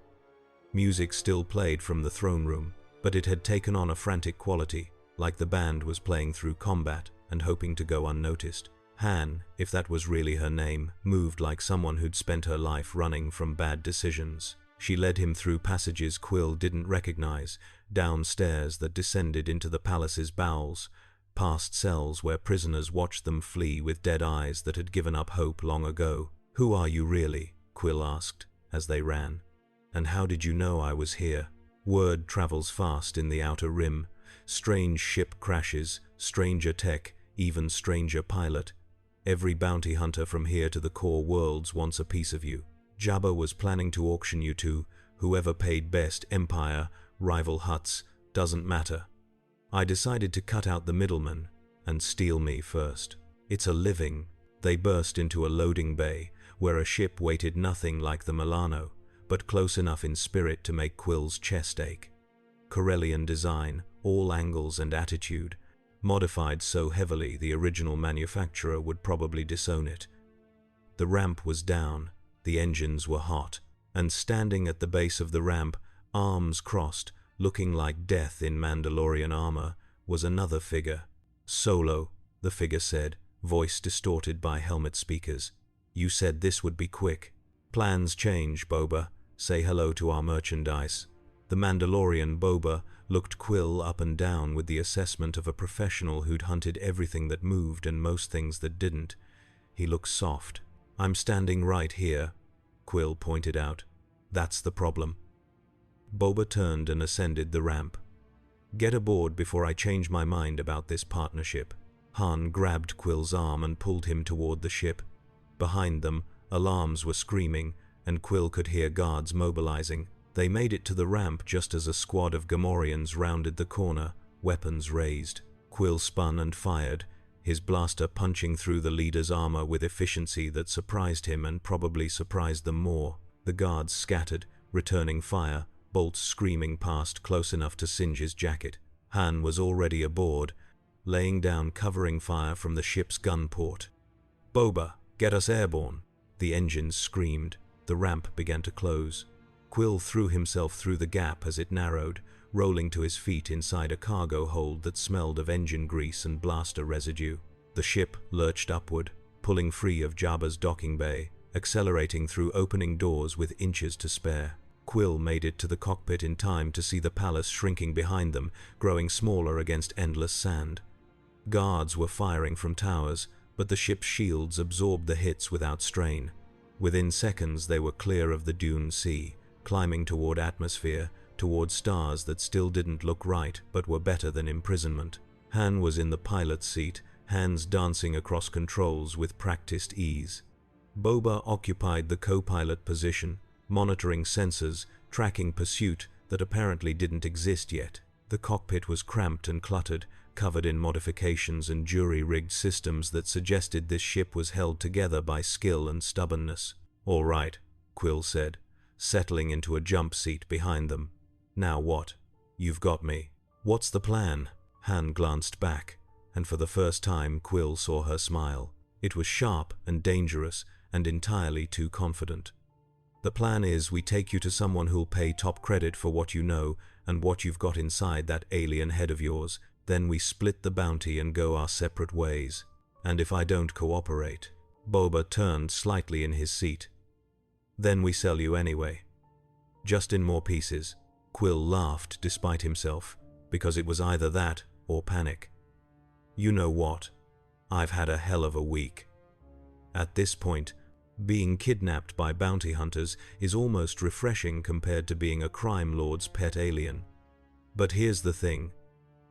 Music still played from the throne room, but it had taken on a frantic quality, like the band was playing through combat and hoping to go unnoticed. Han, if that was really her name, moved like someone who'd spent her life running from bad decisions. She led him through passages Quill didn't recognize, down stairs that descended into the palace's bowels, past cells where prisoners watched them flee with dead eyes that had given up hope long ago. "Who are you really?" Quill asked, as they ran. "And how did you know I was here?" Word travels fast in the Outer Rim. Strange ship crashes, stranger tech, even stranger pilot. Every bounty hunter from here to the core worlds wants a piece of you. Jabba was planning to auction you to whoever paid best. Empire, rival Hutts, doesn't matter. I decided to cut out the middleman and steal me first. It's a living. They burst into a loading bay where a ship waited nothing like the Milano, but close enough in spirit to make Quill's chest ache. Corellian design, all angles and attitude, modified so heavily the original manufacturer would probably disown it. The ramp was down, the engines were hot, and standing at the base of the ramp, arms crossed, looking like death in Mandalorian armor, was another figure. "Solo," the figure said, voice distorted by helmet speakers. "You said this would be quick." "Plans change, Boba. Say hello to our merchandise." The Mandalorian Boba looked Quill up and down with the assessment of a professional who'd hunted everything that moved and most things that didn't. He looked soft. "I'm standing right here," Quill pointed out. "That's the problem." Boba turned and ascended the ramp. "Get aboard before I change my mind about this partnership." Han grabbed Quill's arm and pulled him toward the ship. Behind them, alarms were screaming, and Quill could hear guards mobilizing. They made it to the ramp just as a squad of Gamorreans rounded the corner, weapons raised. Quill spun and fired, his blaster punching through the leader's armor with efficiency that surprised him and probably surprised them more. The guards scattered, returning fire, bolts screaming past close enough to singe his jacket. Han was already aboard, laying down covering fire from the ship's gun port. "Boba, get us airborne!" The engines screamed. The ramp began to close. Quill threw himself through the gap as it narrowed, rolling to his feet inside a cargo hold that smelled of engine grease and blaster residue. The ship lurched upward, pulling free of Jabba's docking bay, accelerating through opening doors with inches to spare. Quill made it to the cockpit in time to see the palace shrinking behind them, growing smaller against endless sand. Guards were firing from towers, but the ship's shields absorbed the hits without strain. Within seconds they were clear of the dune sea, climbing toward atmosphere, toward stars that still didn't look right but were better than imprisonment. Han was in the pilot's seat, hands dancing across controls with practiced ease. Boba occupied the co-pilot position, monitoring sensors, tracking pursuit that apparently didn't exist yet. The cockpit was cramped and cluttered, covered in modifications and jury-rigged systems that suggested this ship was held together by skill and stubbornness. "All right," Quill said, settling into a jump seat behind them. "Now what? You've got me. What's the plan?" Han glanced back, and for the first time Quill saw her smile. It was sharp and dangerous and entirely too confident. "The plan is we take you to someone who'll pay top credit for what you know and what you've got inside that alien head of yours. Then we split the bounty and go our separate ways. And if I don't cooperate..." Boba turned slightly in his seat. "Then we sell you anyway. Just in more pieces." Quill laughed despite himself, because it was either that or panic. You know what? I've had a hell of a week. At this point, being kidnapped by bounty hunters is almost refreshing compared to being a crime lord's pet alien. But here's the thing.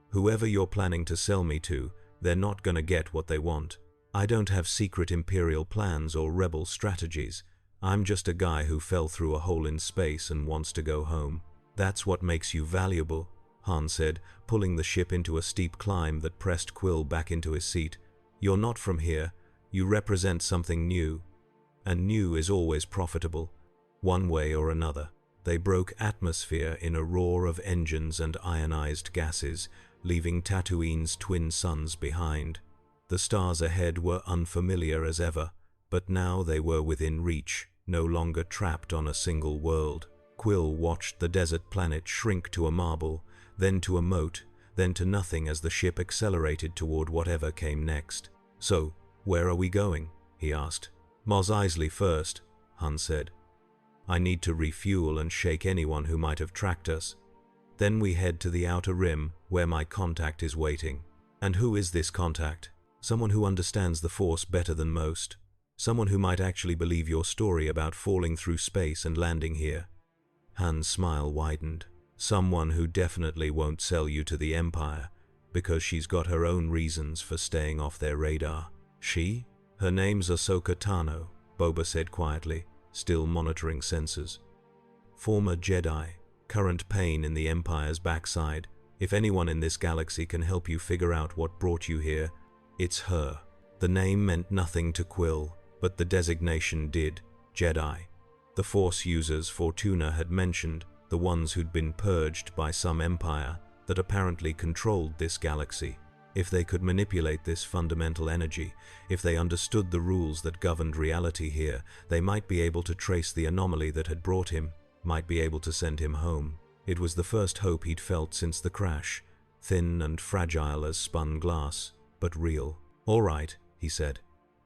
Whoever you're planning to sell me to, they're not gonna get what they want. I don't have secret imperial plans or rebel strategies. I'm just a guy who fell through a hole in space and wants to go home. That's what makes you valuable, Han said, pulling the ship into a steep climb that pressed Quill back into his seat. You're not from here. You represent something new. And new is always profitable, one way or another. They broke atmosphere in a roar of engines and ionized gases, leaving Tatooine's twin suns behind. The stars ahead were unfamiliar as ever, but now they were within reach, no longer trapped on a single world. Quill watched the desert planet shrink to a marble, then to a mote, then to nothing as the ship accelerated toward whatever came next. So, where are we going? He asked. Mos Eisley first, Han said. I need to refuel and shake anyone who might have tracked us. Then we head to the outer rim, where my contact is waiting. And who is this contact? Someone who understands the Force better than most. Someone who might actually believe your story about falling through space and landing here. Han's smile widened. Someone who definitely won't sell you to the Empire, because she's got her own reasons for staying off their radar. She? Her name's Ahsoka Tano, Boba said quietly, still monitoring sensors. Former Jedi, current pain in the Empire's backside. If anyone in this galaxy can help you figure out what brought you here, it's her. The name meant nothing to Quill, but the designation did. Jedi. The Force users Fortuna had mentioned, the ones who'd been purged by some empire that apparently controlled this galaxy. If they could manipulate this fundamental energy, if they understood the rules that governed reality here, they might be able to trace the anomaly that had brought him, might be able to send him home. It was the first hope he'd felt since the crash, thin and fragile as spun glass, but real. All right, he said.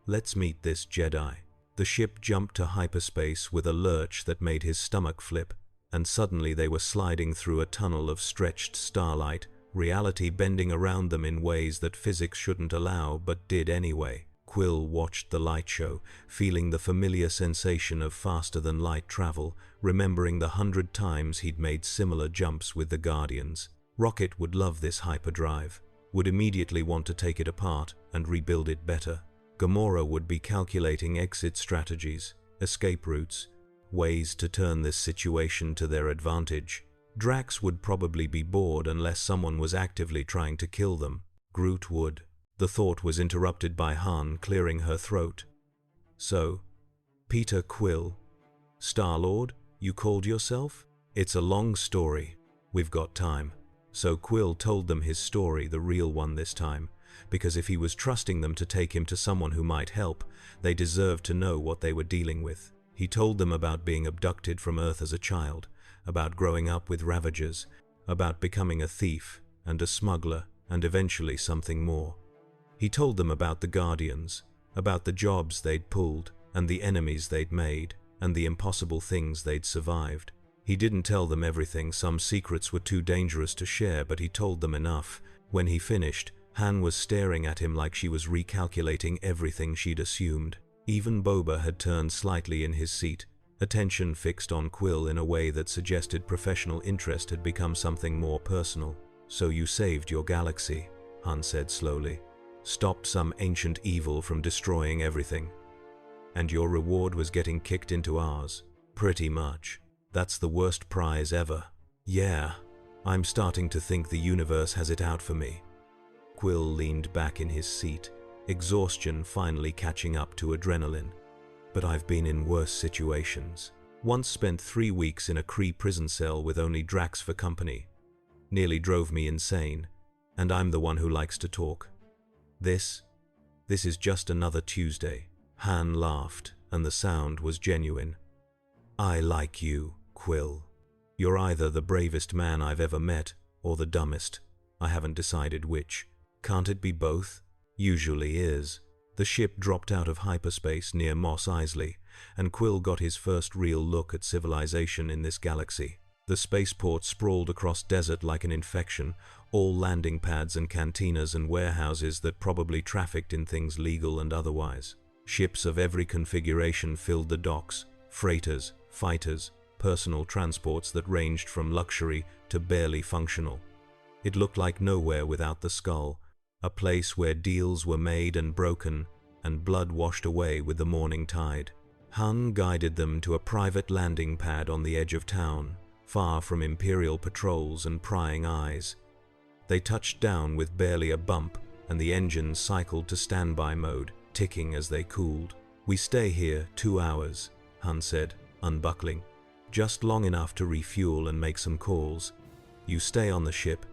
Let's meet this Jedi. The ship jumped to hyperspace with a lurch that made his stomach flip, and suddenly they were sliding through a tunnel of stretched starlight, reality bending around them in ways that physics shouldn't allow but did anyway. Quill watched the light show, feeling the familiar sensation of faster-than-light travel, remembering the 100 times he'd made similar jumps with the Guardians. Rocket would love this hyperdrive, would immediately want to take it apart and rebuild it better. Gamora would be calculating exit strategies, escape routes, ways to turn this situation to their advantage. Drax would probably be bored unless someone was actively trying to kill them. Groot would. The thought was interrupted by Han clearing her throat. So, Peter Quill, Star-Lord, you called yourself? It's a long story. We've got time. So Quill told them his story, the real one this time, because if he was trusting them to take him to someone who might help, they deserved to know what they were dealing with. He told them about being abducted from Earth as a child, about growing up with Ravagers, about becoming a thief and a smuggler and eventually something more. He told them about the Guardians, about the jobs they'd pulled and the enemies they'd made and the impossible things they'd survived. He didn't tell them everything, some secrets were too dangerous to share, but he told them enough. When he finished, Han was staring at him like she was recalculating everything she'd assumed. Even Boba had turned slightly in his seat, attention fixed on Quill in a way that suggested professional interest had become something more personal. So you saved your galaxy, Han said slowly. Stopped some ancient evil from destroying everything. And your reward was getting kicked into ours. Pretty much. That's the worst prize ever. Yeah, I'm starting to think the universe has it out for me. Quill leaned back in his seat, exhaustion finally catching up to adrenaline. But I've been in worse situations. Once spent 3 weeks in a Kree prison cell with only Drax for company. Nearly drove me insane, and I'm the one who likes to talk. This is just another Tuesday. Han laughed, and the sound was genuine. I like you, Quill. You're either the bravest man I've ever met, or the dumbest. I haven't decided which. Can't it be both? Usually is. The ship dropped out of hyperspace near Mos Eisley, and Quill got his first real look at civilization in this galaxy. The spaceport sprawled across desert like an infection, all landing pads and cantinas and warehouses that probably trafficked in things legal and otherwise. Ships of every configuration filled the docks, freighters, fighters, personal transports that ranged from luxury to barely functional. It looked like nowhere without the skull, a place where deals were made and broken, and blood washed away with the morning tide. Han guided them to a private landing pad on the edge of town, far from Imperial patrols and prying eyes. They touched down with barely a bump, and the engines cycled to standby mode, ticking as they cooled. "We stay here 2 hours," Han said, unbuckling. "Just long enough to refuel and make some calls. You stay on the ship.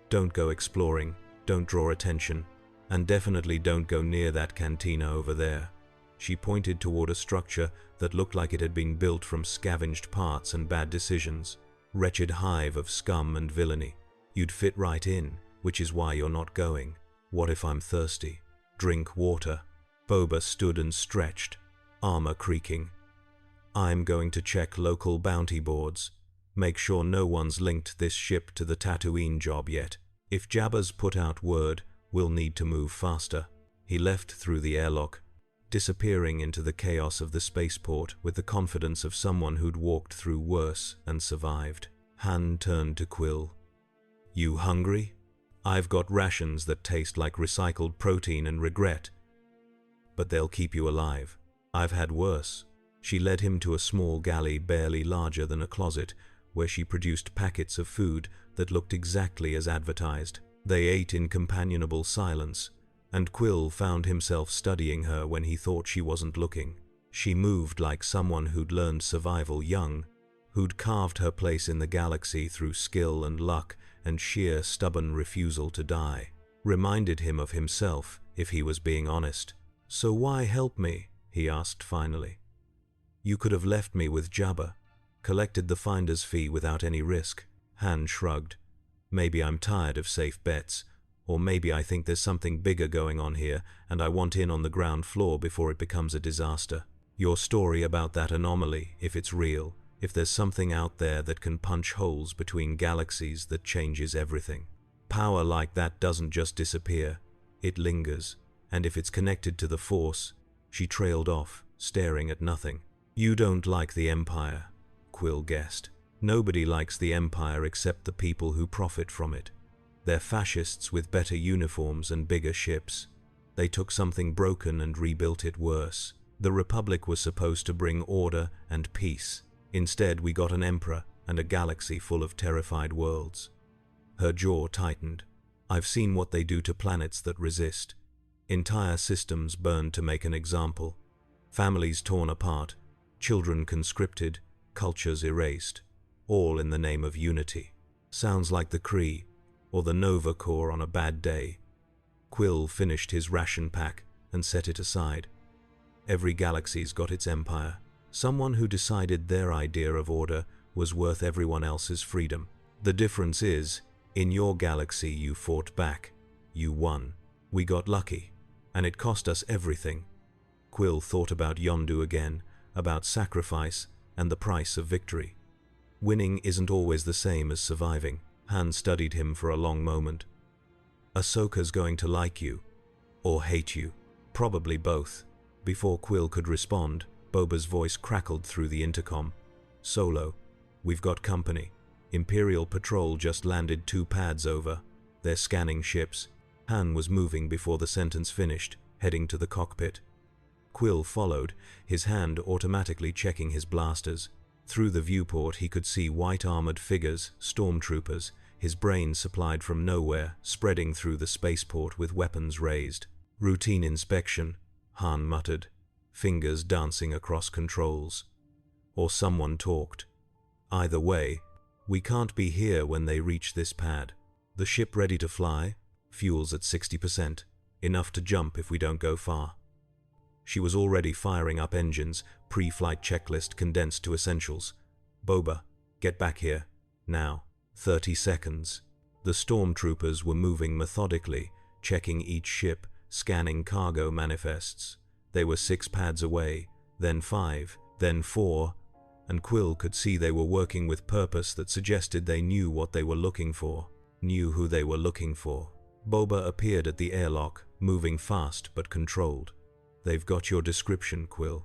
Don't go exploring, don't draw attention, and definitely don't go near that cantina over there." She pointed toward a structure that looked like it had been built from scavenged parts and bad decisions. "Wretched hive of scum and villainy. You'd fit right in, which is why you're not going. What if I'm thirsty? Drink water." Boba stood and stretched, armor creaking. "I'm going to check local bounty boards. Make sure no one's linked this ship to the Tatooine job yet. If Jabba's put out word, we'll need to move faster." He left through the airlock, disappearing into the chaos of the spaceport with the confidence of someone who'd walked through worse and survived. Han turned to Quill. "You hungry? I've got rations that taste like recycled protein and regret, but they'll keep you alive. I've had worse." She led him to a small galley barely larger than a closet, where she produced packets of food that looked exactly as advertised. They ate in companionable silence, and Quill found himself studying her when he thought she wasn't looking. She moved like someone who'd learned survival young, who'd carved her place in the galaxy through skill and luck and sheer stubborn refusal to die. Reminded him of himself, if he was being honest. "So why help me?" he asked finally. "You could have left me with Jabba, collected the finder's fee without any risk." Han shrugged. "Maybe I'm tired of safe bets, or maybe I think there's something bigger going on here and I want in on the ground floor before it becomes a disaster. Your story about that anomaly, if it's real, if there's something out there that can punch holes between galaxies that changes everything. Power like that doesn't just disappear, it lingers, and if it's connected to the Force." She trailed off, staring at nothing. "You don't like the Empire," Quill guessed. "Nobody likes the Empire except the people who profit from it. They're fascists with better uniforms and bigger ships. They took something broken and rebuilt it worse. The Republic was supposed to bring order and peace. Instead, we got an emperor and a galaxy full of terrified worlds." Her jaw tightened. "I've seen what they do to planets that resist. Entire systems burned to make an example. Families torn apart, children conscripted, cultures erased, all in the name of unity. Sounds like the Kree, or the Nova Corps on a bad day." Quill finished his ration pack and set it aside. "Every galaxy's got its empire. Someone who decided their idea of order was worth everyone else's freedom. The difference is, in your galaxy you fought back. You won. We got lucky, and it cost us everything." Quill thought about Yondu again, about sacrifice and the price of victory. Winning isn't always the same as surviving. Han studied him for a long moment. "Ahsoka's going to like you, or hate you. Probably both." Before Quill could respond, Boba's voice crackled through the intercom. "Solo, we've got company. Imperial patrol just landed 2 pads over. They're scanning ships." Han was moving before the sentence finished, heading to the cockpit. Quill followed, his hand automatically checking his blasters. Through the viewport he could see white-armored figures, stormtroopers, his brain supplied from nowhere, spreading through the spaceport with weapons raised. "Routine inspection," Han muttered, fingers dancing across controls. Or someone talked. "Either way, we can't be here when they reach this pad. The ship ready to fly? Fuel's at 60%, enough to jump if we don't go far." She was already firing up engines, pre-flight checklist condensed to essentials. "Boba, get back here. Now. 30 seconds. The stormtroopers were moving methodically, checking each ship, scanning cargo manifests. They were 6 pads away, then 5, then 4, and Quill could see they were working with purpose that suggested they knew what they were looking for, knew who they were looking for. Boba appeared at the airlock, moving fast but controlled. "They've got your description, Quill.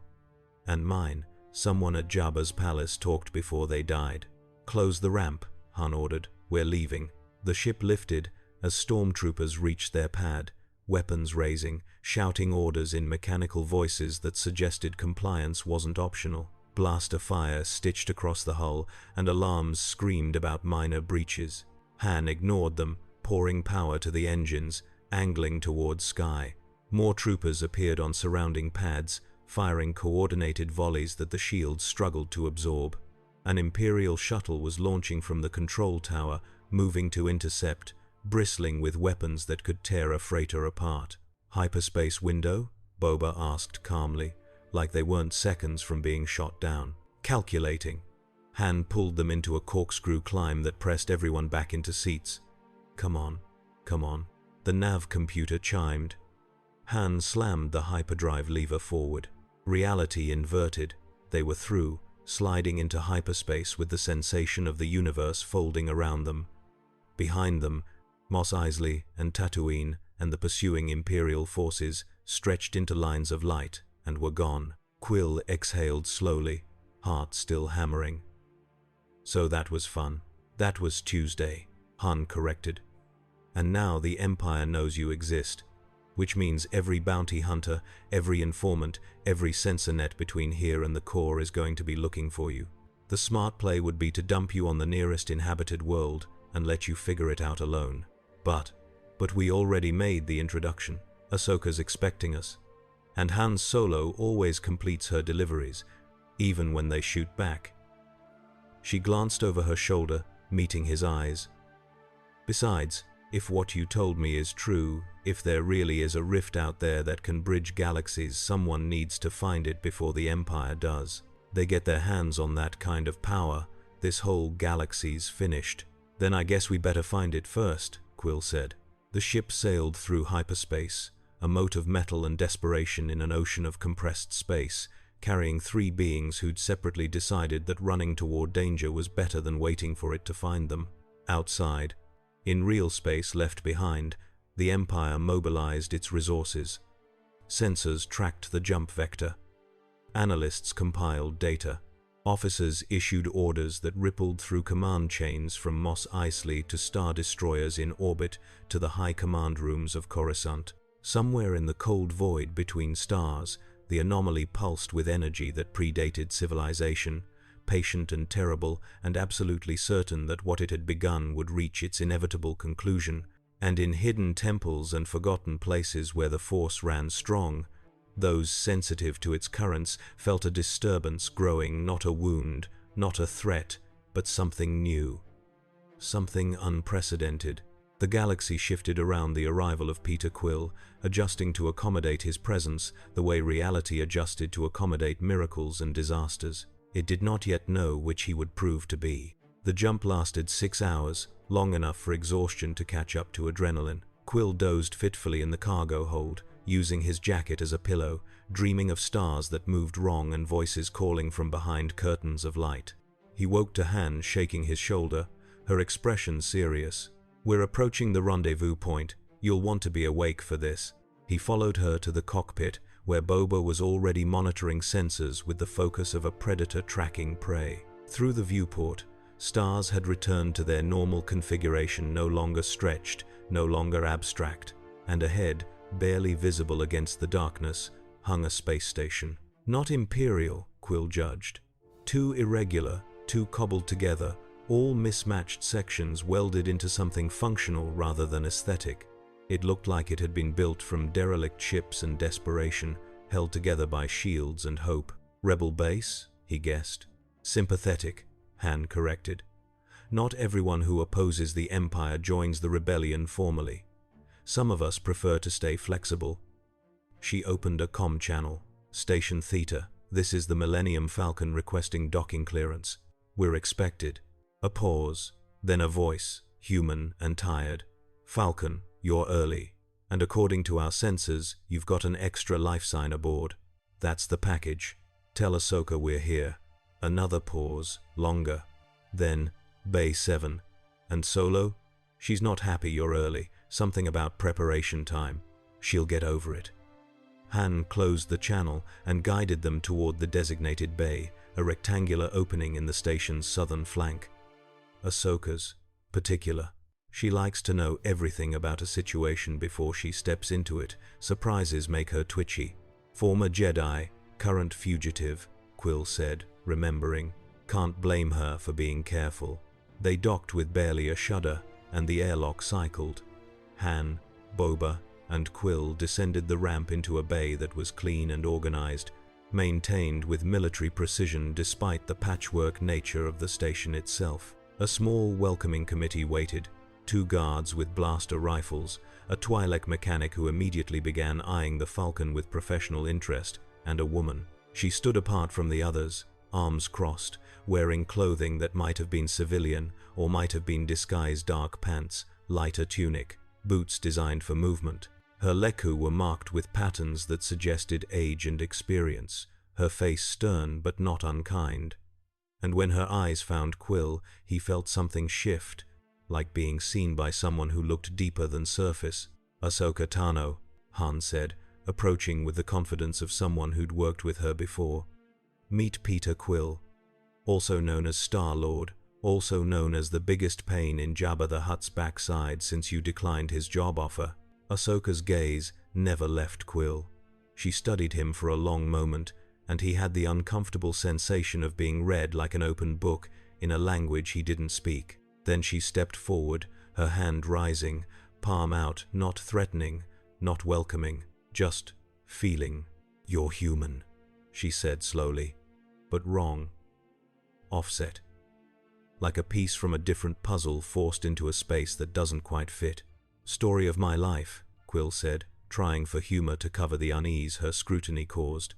And mine. Someone at Jabba's palace talked before they died." "Close the ramp," Han ordered. "We're leaving." The ship lifted as stormtroopers reached their pad, weapons raising, shouting orders in mechanical voices that suggested compliance wasn't optional. Blaster fire stitched across the hull, and alarms screamed about minor breaches. Han ignored them, pouring power to the engines, angling towards sky. More troopers appeared on surrounding pads, firing coordinated volleys that the shields struggled to absorb. An Imperial shuttle was launching from the control tower, moving to intercept, bristling with weapons that could tear a freighter apart. "Hyperspace window?" Boba asked calmly, like they weren't seconds from being shot down. "Calculating." Han pulled them into a corkscrew climb that pressed everyone back into seats. Come on. The nav computer chimed. Han slammed the hyperdrive lever forward. Reality inverted. They were through, sliding into hyperspace with the sensation of the universe folding around them. Behind them, Mos Eisley and Tatooine and the pursuing Imperial forces stretched into lines of light and were gone. Quill exhaled slowly, heart still hammering. "So that was fun." "That was Tuesday," Han corrected. "And now the Empire knows you exist, which means every bounty hunter, every informant, every sensor net between here and the core is going to be looking for you. The smart play would be to dump you on the nearest inhabited world and let you figure it out alone. But we already made the introduction. Ahsoka's expecting us. And Han Solo always completes her deliveries, even when they shoot back." She glanced over her shoulder, meeting his eyes. "Besides, if what you told me is true, if there really is a rift out there that can bridge galaxies, someone needs to find it before the Empire does. They get their hands on that kind of power, this whole galaxy's finished." "Then I guess we better find it first," Quill said. The ship sailed through hyperspace, a moat of metal and desperation in an ocean of compressed space, carrying three beings who'd separately decided that running toward danger was better than waiting for it to find them. Outside, in real space left behind, the Empire mobilized its resources. Sensors tracked the jump vector. Analysts compiled data. Officers issued orders that rippled through command chains from Mos Eisley to star destroyers in orbit to the high command rooms of Coruscant. Somewhere in the cold void between stars, the anomaly pulsed with energy that predated civilization, patient and terrible, and absolutely certain that what it had begun would reach its inevitable conclusion. And in hidden temples and forgotten places where the Force ran strong, those sensitive to its currents felt a disturbance growing, not a wound, not a threat, but something new. Something unprecedented. The galaxy shifted around the arrival of Peter Quill, adjusting to accommodate his presence the way reality adjusted to accommodate miracles and disasters. It did not yet know which he would prove to be. The jump lasted 6 hours, long enough for exhaustion to catch up to adrenaline. Quill dozed fitfully in the cargo hold, using his jacket as a pillow, dreaming of stars that moved wrong and voices calling from behind curtains of light. He woke to Han shaking his shoulder, her expression serious. "We're approaching the rendezvous point. You'll want to be awake for this." He followed her to the cockpit, where Boba was already monitoring sensors with the focus of a predator tracking prey. Through the viewport, stars had returned to their normal configuration, no longer stretched, no longer abstract, and ahead, barely visible against the darkness, hung a space station. Not Imperial, Quill judged. Too irregular, too cobbled together, all mismatched sections welded into something functional rather than aesthetic. It looked like it had been built from derelict ships and desperation, held together by shields and hope. "Rebel base?" he guessed. "Sympathetic," Han corrected. "Not everyone who opposes the Empire joins the rebellion formally. Some of us prefer to stay flexible." She opened a comm channel. "Station Theta, this is the Millennium Falcon requesting docking clearance. We're expected." A pause, then a voice, human and tired. "Falcon, you're early. And according to our sensors, you've got an extra life sign aboard. That's the package. Tell Ahsoka we're here." Another pause, longer. Then, Bay 7. And Solo? She's not happy you're early. Something about preparation time. She'll get over it. Han closed the channel and guided them toward the designated bay, a rectangular opening in the station's southern flank. Ahsoka's particular. She likes to know everything about a situation before she steps into it. Surprises make her twitchy. Former Jedi, current fugitive, Quill said, remembering. Can't blame her for being careful. They docked with barely a shudder, and the airlock cycled. Han, Boba, and Quill descended the ramp into a bay that was clean and organized, maintained with military precision despite the patchwork nature of the station itself. A small welcoming committee waited, 2 guards with blaster rifles, a Twi'lek mechanic who immediately began eyeing the Falcon with professional interest, and a woman. She stood apart from the others, arms crossed, wearing clothing that might have been civilian or might have been disguised dark pants, lighter tunic, boots designed for movement. Her lekku were marked with patterns that suggested age and experience, her face stern but not unkind. And when her eyes found Quill, he felt something shift, like being seen by someone who looked deeper than surface. Ahsoka Tano, Han said, approaching with the confidence of someone who'd worked with her before. Meet Peter Quill, also known as Star-Lord, also known as the biggest pain in Jabba the Hutt's backside since you declined his job offer. Ahsoka's gaze never left Quill. She studied him for a long moment, and he had the uncomfortable sensation of being read like an open book in a language he didn't speak. Then she stepped forward, her hand rising, palm out, not threatening, not welcoming, just feeling. You're human, she said slowly, but wrong. Offset. Like a piece from a different puzzle forced into a space that doesn't quite fit. Story of my life, Quill said, trying for humor to cover the unease her scrutiny caused.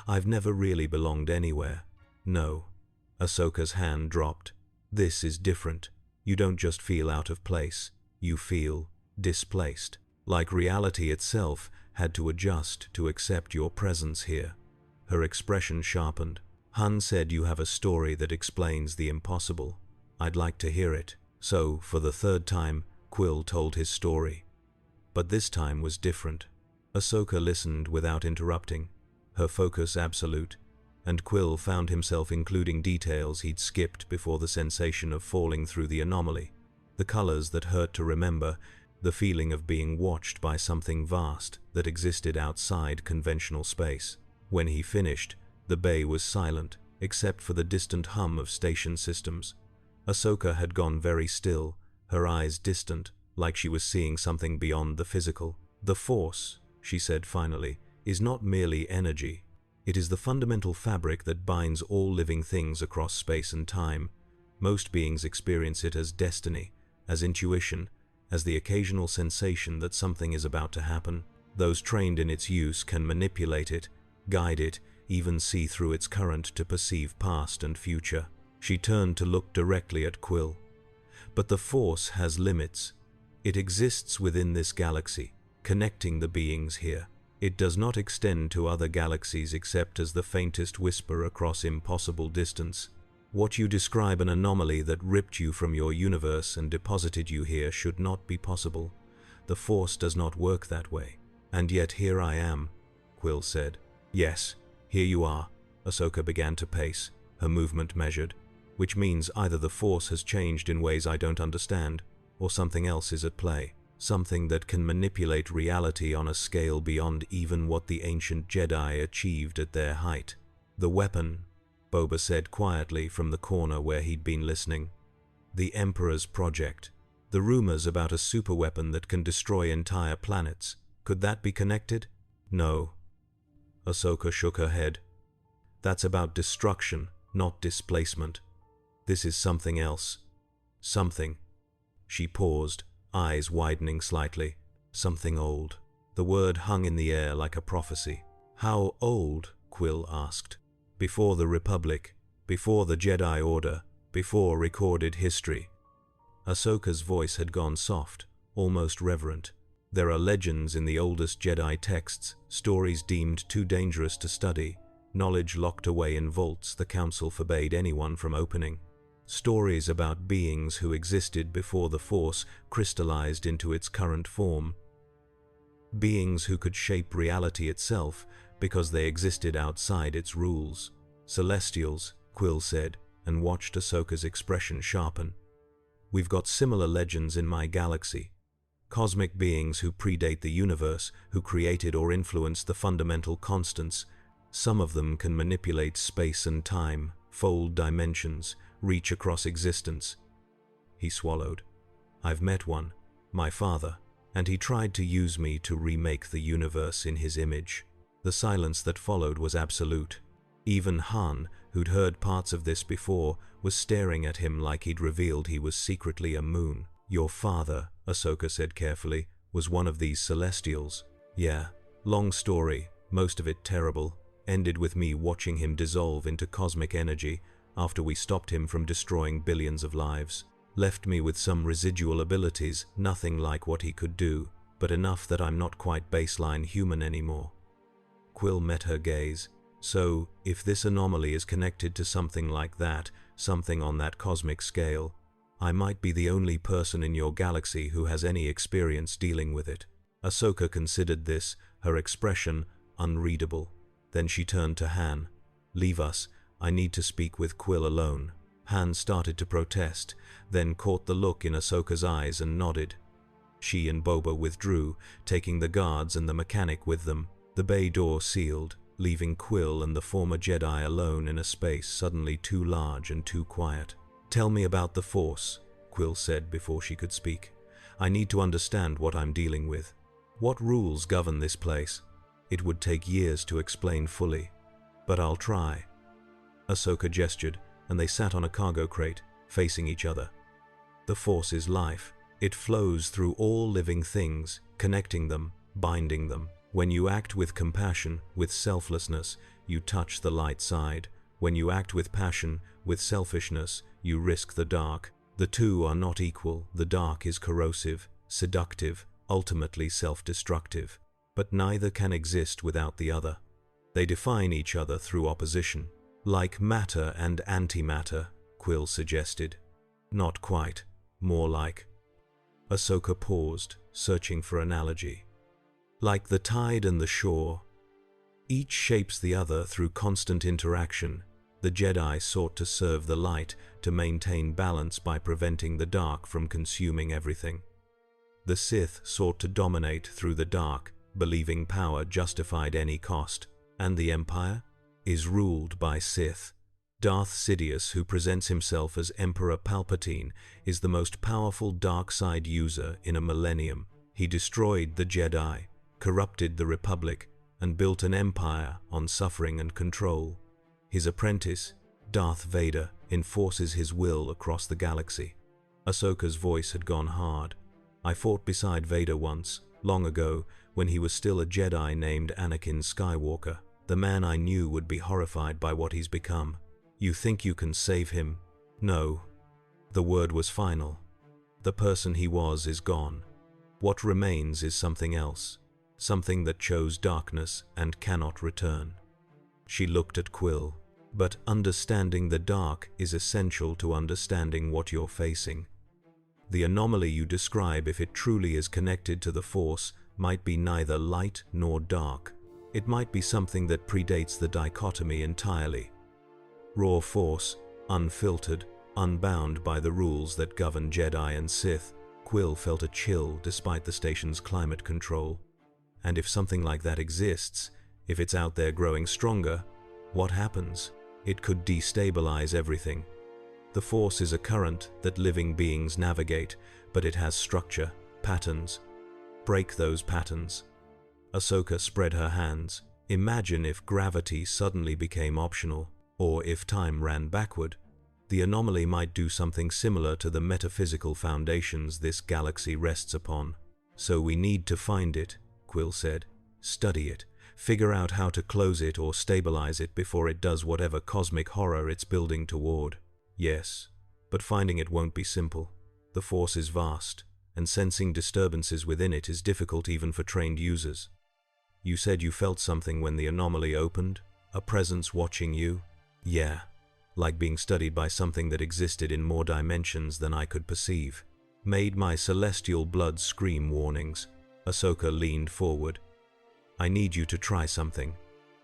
I've never really belonged anywhere. No. Ahsoka's hand dropped. This is different. You don't just feel out of place. You feel displaced. Like reality itself had to adjust to accept your presence here. Her expression sharpened. Han said you have a story that explains the impossible. I'd like to hear it. So, for the 3rd time, Quill told his story. But this time was different. Ahsoka listened without interrupting, her focus absolute, and Quill found himself including details he'd skipped before the sensation of falling through the anomaly. The colors that hurt to remember, the feeling of being watched by something vast that existed outside conventional space. When he finished, the bay was silent, except for the distant hum of station systems. Ahsoka had gone very still, her eyes distant, like she was seeing something beyond the physical. The Force, she said finally, is not merely energy. It is the fundamental fabric that binds all living things across space and time. Most beings experience it as destiny, as intuition, as the occasional sensation that something is about to happen. Those trained in its use can manipulate it, guide it, even see through its current to perceive past and future. She turned to look directly at Quill. But the Force has limits. It exists within this galaxy, connecting the beings here. It does not extend to other galaxies except as the faintest whisper across impossible distance. What you describe an anomaly that ripped you from your universe and deposited you here should not be possible. The Force does not work that way. And yet here I am, Quill said. Yes, here you are. Ahsoka began to pace, her movement measured. Which means either the Force has changed in ways I don't understand, or something else is at play. Something that can manipulate reality on a scale beyond even what the ancient Jedi achieved at their height. The weapon, Boba said quietly from the corner where he'd been listening. The Emperor's project. The rumors about a superweapon that can destroy entire planets. Could that be connected? No. Ahsoka shook her head. That's about destruction, not displacement. This is something else. Something. She paused, eyes widening slightly. Something old. The word hung in the air like a prophecy. How old? Quill asked. Before the Republic, before the Jedi Order, before recorded history. Ahsoka's voice had gone soft, almost reverent. There are legends in the oldest Jedi texts, stories deemed too dangerous to study, Knowledge locked away in vaults the Council forbade anyone from opening. Stories about beings who existed before the Force crystallized into its current form. Beings who could shape reality itself because they existed outside its rules. Celestials, Quill said, and watched Ahsoka's expression sharpen. We've got similar legends in my galaxy. Cosmic beings who predate the universe, who created or influenced the fundamental constants. Some of them can manipulate space and time, fold dimensions, reach across existence. He swallowed. I've met one, my father, and he tried to use me to remake the universe in his image. The silence that followed was absolute. Even Han, who'd heard parts of this before, was staring at him like he'd revealed he was secretly a moon. Your father, Ahsoka said carefully, was one of these Celestials. Yeah, long story, most of it terrible, ended with me watching him dissolve into cosmic energy after we stopped him from destroying billions of lives. Left me with some residual abilities, nothing like what he could do, but enough that I'm not quite baseline human anymore. Quill met her gaze. So, if this anomaly is connected to something like that, something on that cosmic scale, I might be the only person in your galaxy who has any experience dealing with it. Ahsoka considered this, her expression unreadable. Then she turned to Han. Leave us, I need to speak with Quill alone. Han started to protest, then caught the look in Ahsoka's eyes and nodded. She and Boba withdrew, taking the guards and the mechanic with them. The bay door sealed, leaving Quill and the former Jedi alone in a space suddenly too large and too quiet. Tell me about the Force, Quill said before she could speak. I need to understand what I'm dealing with. What rules govern this place? It would take years to explain fully, but I'll try. Ahsoka gestured, and they sat on a cargo crate, facing each other. The Force is life. It flows through all living things, connecting them, binding them. When you act with compassion, with selflessness, you touch the light side. When you act with passion, with selfishness, you risk the dark. The two are not equal. The dark is corrosive, seductive, ultimately self-destructive. But neither can exist without the other. They define each other through opposition. Like matter and antimatter, Quill suggested. Not quite. More like. Ahsoka paused, searching for analogy. Like the tide and the shore. Each shapes the other through constant interaction. The Jedi sought to serve the light, to maintain balance by preventing the dark from consuming everything. The Sith sought to dominate through the dark, believing power justified any cost. And the Empire is ruled by Sith. Darth Sidious, who presents himself as Emperor Palpatine, is the most powerful dark side user in a millennium. He destroyed the Jedi, corrupted the Republic, and built an empire on suffering and control. His apprentice, Darth Vader, enforces his will across the galaxy. Ahsoka's voice had gone hard. I fought beside Vader once, long ago, when he was still a Jedi named Anakin Skywalker. The man I knew would be horrified by what he's become. You think you can save him? No. The word was final. The person he was is gone. What remains is something else. Something that chose darkness and cannot return. She looked at Quill. But understanding the dark is essential to understanding what you're facing. The anomaly you describe, if it truly is connected to the Force, might be neither light nor dark. It might be something that predates the dichotomy entirely. Raw force, unfiltered, unbound by the rules that govern Jedi and Sith. Quill felt a chill despite the station's climate control. And if something like that exists, if it's out there growing stronger, what happens? It could destabilize everything. The Force is a current that living beings navigate, but it has structure, patterns. Break those patterns. Ahsoka spread her hands. Imagine if gravity suddenly became optional, or if time ran backward. The anomaly might do something similar to the metaphysical foundations this galaxy rests upon. So we need to find it, Quill said. Study it. Figure out how to close it or stabilize it before it does whatever cosmic horror it's building toward. Yes, but finding it won't be simple. The Force is vast, and sensing disturbances within it is difficult even for trained users. You said you felt something when the anomaly opened? A presence watching you? Yeah. Like being studied by something that existed in more dimensions than I could perceive. Made my celestial blood scream warnings. Ahsoka leaned forward. I need you to try something.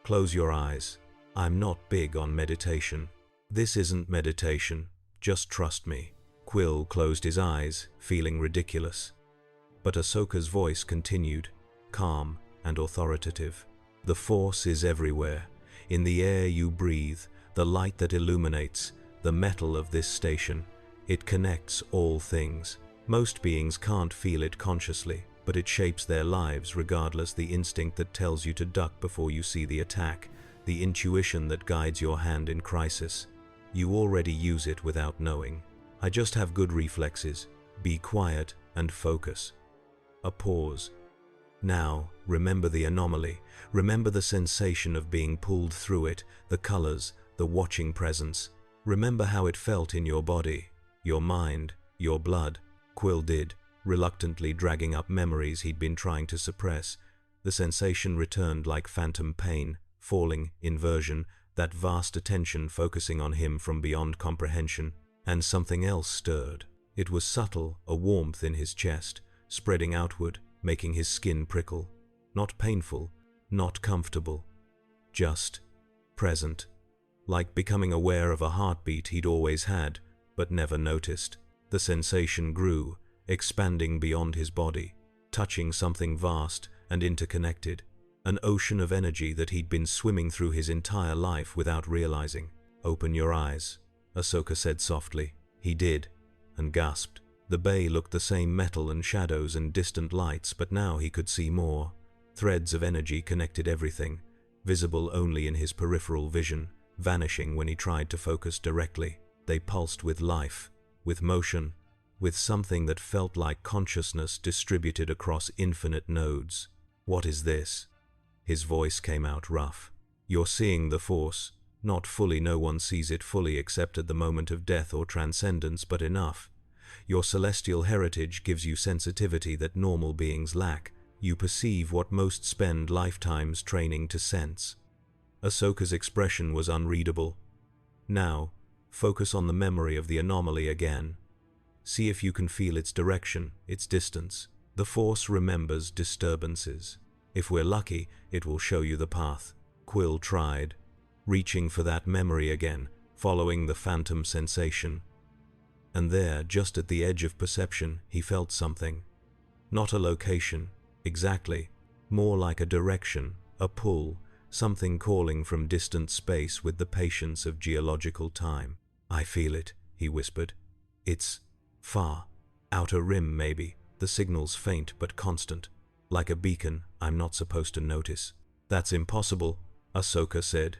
Close your eyes. I'm not big on meditation. This isn't meditation. Just trust me. Quill closed his eyes, feeling ridiculous. But Ahsoka's voice continued, calm and authoritative. The Force is everywhere. In the air you breathe, the light that illuminates, the metal of this station. It connects all things. Most beings can't feel it consciously, but it shapes their lives regardless. The instinct that tells you to duck before you see the attack, the intuition that guides your hand in crisis. You already use it without knowing. I just have good reflexes. Be quiet and focus. A pause. Now, remember the anomaly. Remember the sensation of being pulled through it, the colors, the watching presence. Remember how it felt in your body, your mind, your blood. Quill did, reluctantly dragging up memories he'd been trying to suppress. The sensation returned like phantom pain, falling, inversion, that vast attention focusing on him from beyond comprehension. And something else stirred. It was subtle, a warmth in his chest, spreading outward, making his skin prickle. Not painful, not comfortable. Just present. Like becoming aware of a heartbeat he'd always had, but never noticed. The sensation grew, expanding beyond his body, touching something vast and interconnected. An ocean of energy that he'd been swimming through his entire life without realizing. Open your eyes, Ahsoka said softly. He did, and gasped. The bay looked the same, metal and shadows and distant lights, but now he could see more. Threads of energy connected everything, visible only in his peripheral vision, vanishing when he tried to focus directly. They pulsed with life, with motion, with something that felt like consciousness distributed across infinite nodes. What is this? His voice came out rough. You're seeing the Force. Not fully, no one sees it fully except at the moment of death or transcendence, but enough. Your celestial heritage gives you sensitivity that normal beings lack. You perceive what most spend lifetimes training to sense. Ahsoka's expression was unreadable. Now, focus on the memory of the anomaly again. See if you can feel its direction, its distance. The Force remembers disturbances. If we're lucky, it will show you the path. Quill tried, reaching for that memory again, following the phantom sensation. And there, just at the edge of perception, he felt something. Not a location, exactly, more like a direction, a pull, something calling from distant space with the patience of geological time. I feel it, he whispered. It's far. Outer rim, maybe. The signal's faint but constant. Like a beacon I'm not supposed to notice. That's impossible, Ahsoka said.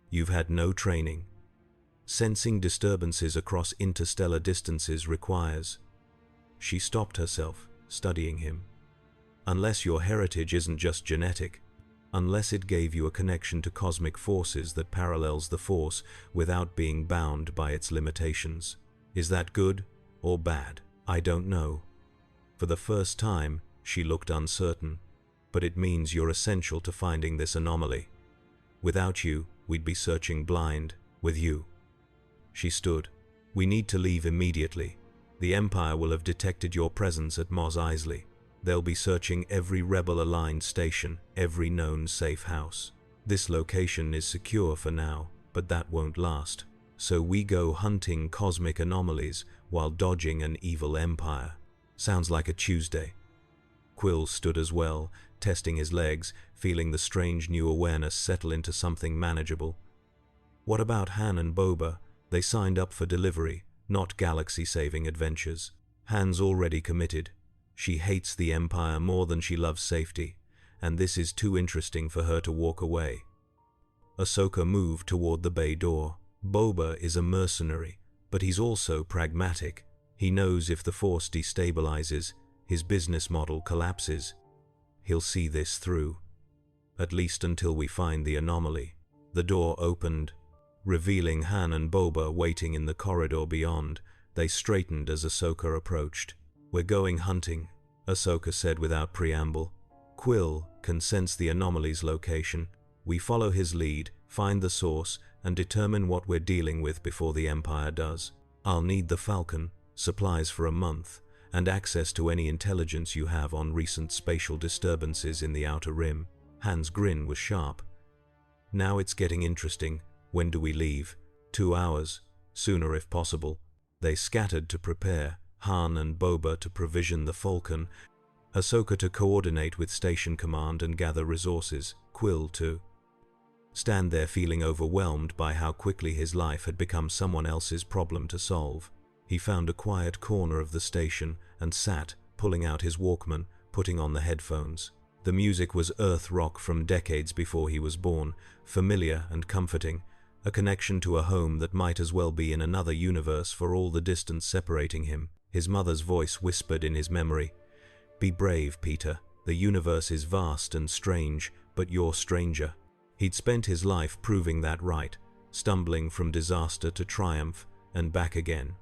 You've had no training. Sensing disturbances across interstellar distances requires. She stopped herself, studying him. Unless your heritage isn't just genetic, unless it gave you a connection to cosmic forces that parallels the Force without being bound by its limitations. Is that good or bad? I don't know. For the first time, she looked uncertain. But it means you're essential to finding this anomaly. Without you, we'd be searching blind. With you. She stood. We need to leave immediately. The Empire will have detected your presence at Mos Eisley. They'll be searching every rebel-aligned station, every known safe house. This location is secure for now, but that won't last. So we go hunting cosmic anomalies while dodging an evil empire. Sounds like a Tuesday. Quill stood as well, testing his legs, feeling the strange new awareness settle into something manageable. What about Han and Boba? They signed up for delivery, not galaxy-saving adventures. Han's already committed. She hates the Empire more than she loves safety, and this is too interesting for her to walk away. Ahsoka moved toward the bay door. Boba is a mercenary, but he's also pragmatic. He knows if the Force destabilizes, his business model collapses. He'll see this through. At least until we find the anomaly. The door opened, revealing Han and Boba waiting in the corridor beyond. They straightened as Ahsoka approached. We're going hunting, Ahsoka said without preamble. Quill can sense the anomaly's location. We follow his lead, Find the source and determine what we're dealing with before the Empire does. I'll need the Falcon, supplies for a month, and access to any intelligence you have on recent spatial disturbances in the Outer Rim." Han's grin was sharp. "Now it's getting interesting. When do we leave?" 2 hours. Sooner if possible." They scattered to prepare, Han and Boba to provision the Falcon, Ahsoka to coordinate with Station Command and gather resources, Quill to stand there feeling overwhelmed by how quickly his life had become someone else's problem to solve. He found a quiet corner of the station and sat, pulling out his Walkman, putting on the headphones. The music was Earth rock from decades before he was born, familiar and comforting, a connection to a home that might as well be in another universe for all the distance separating him. His mother's voice whispered in his memory, "Be brave, Peter. The universe is vast and strange, but you're stranger." He'd spent his life proving that right, stumbling from disaster to triumph and back again,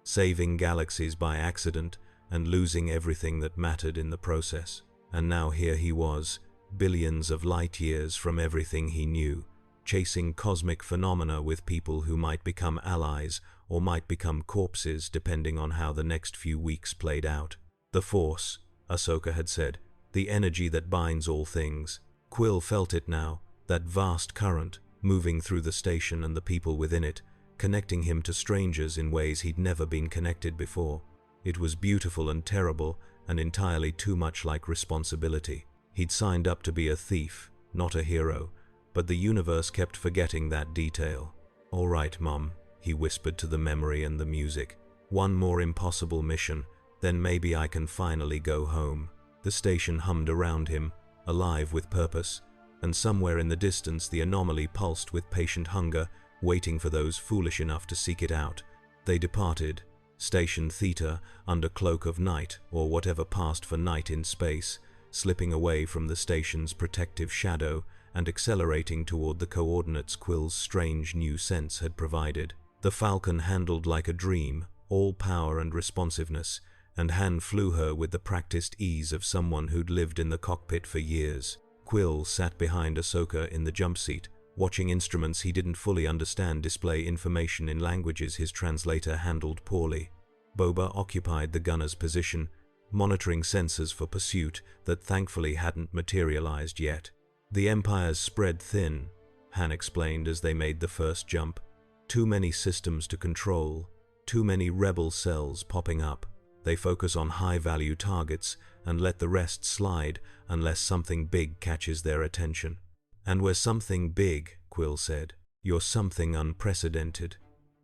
saving galaxies by accident and losing everything that mattered in the process. And now here he was, billions of light years from everything he knew, chasing cosmic phenomena with people who might become allies or might become corpses depending on how the next few weeks played out. "The Force," Ahsoka had said, "the energy that binds all things." Quill felt it now, that vast current, moving through the station and the people within it, connecting him to strangers in ways he'd never been connected before. It was beautiful and terrible, and entirely too much like responsibility. He'd signed up to be a thief, not a hero, but the universe kept forgetting that detail. "All right, Mom," he whispered to the memory and the music. "One more impossible mission, then maybe I can finally go home." The station hummed around him, alive with purpose, and somewhere in the distance the anomaly pulsed with patient hunger, waiting for those foolish enough to seek it out. They departed, Station Theta under cloak of night, or whatever passed for night in space, slipping away from the station's protective shadow and accelerating toward the coordinates Quill's strange new sense had provided. The Falcon handled like a dream, all power and responsiveness, and Han flew her with the practiced ease of someone who'd lived in the cockpit for years. Quill sat behind Ahsoka in the jump seat, watching instruments he didn't fully understand display information in languages his translator handled poorly. Boba occupied the gunner's position, monitoring sensors for pursuit that thankfully hadn't materialized yet. "The Empire's spread thin," Han explained as they made the first jump. "Too many systems to control, too many rebel cells popping up. They focus on high-value targets and let the rest slide unless something big catches their attention." "And we're something big," Quill said. "You're something unprecedented.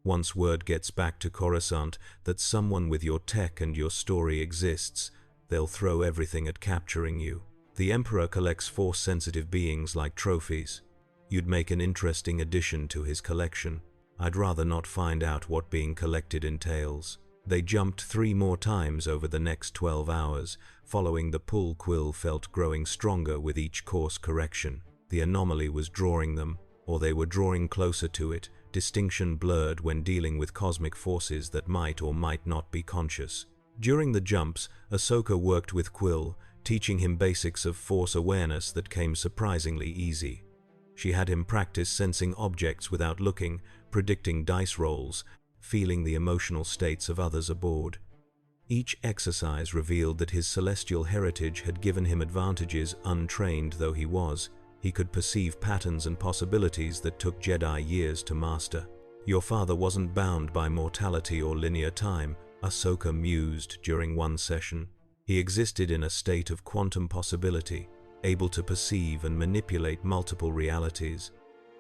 Once word gets back to Coruscant that someone with your tech and your story exists, they'll throw everything at capturing you. The Emperor collects Force-sensitive beings like trophies. You'd make an interesting addition to his collection. I'd rather not find out what being collected entails." They jumped 3 more times over the next 12 hours, following the pull Quill felt growing stronger with each course correction. The anomaly was drawing them, or they were drawing closer to it, distinction blurred when dealing with cosmic forces that might or might not be conscious. During the jumps, Ahsoka worked with Quill, teaching him basics of Force awareness that came surprisingly easy. She had him practice sensing objects without looking, predicting dice rolls, feeling the emotional states of others aboard. Each exercise revealed that his celestial heritage had given him advantages. Untrained though he was, he could perceive patterns and possibilities that took Jedi years to master. "Your father wasn't bound by mortality or linear time," Ahsoka mused during one session. "He existed in a state of quantum possibility, able to perceive and manipulate multiple realities.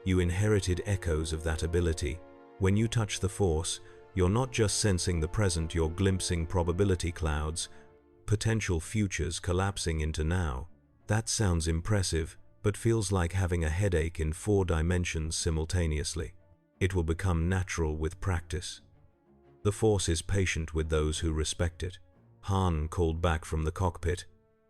You inherited echoes of that ability. When you touch the Force, you're not just sensing the present, you're glimpsing probability clouds, potential futures collapsing into now. That sounds impressive, but feels like having a headache in 4 dimensions simultaneously. It will become natural with practice. The Force is patient with those who respect it." Han called back from the cockpit.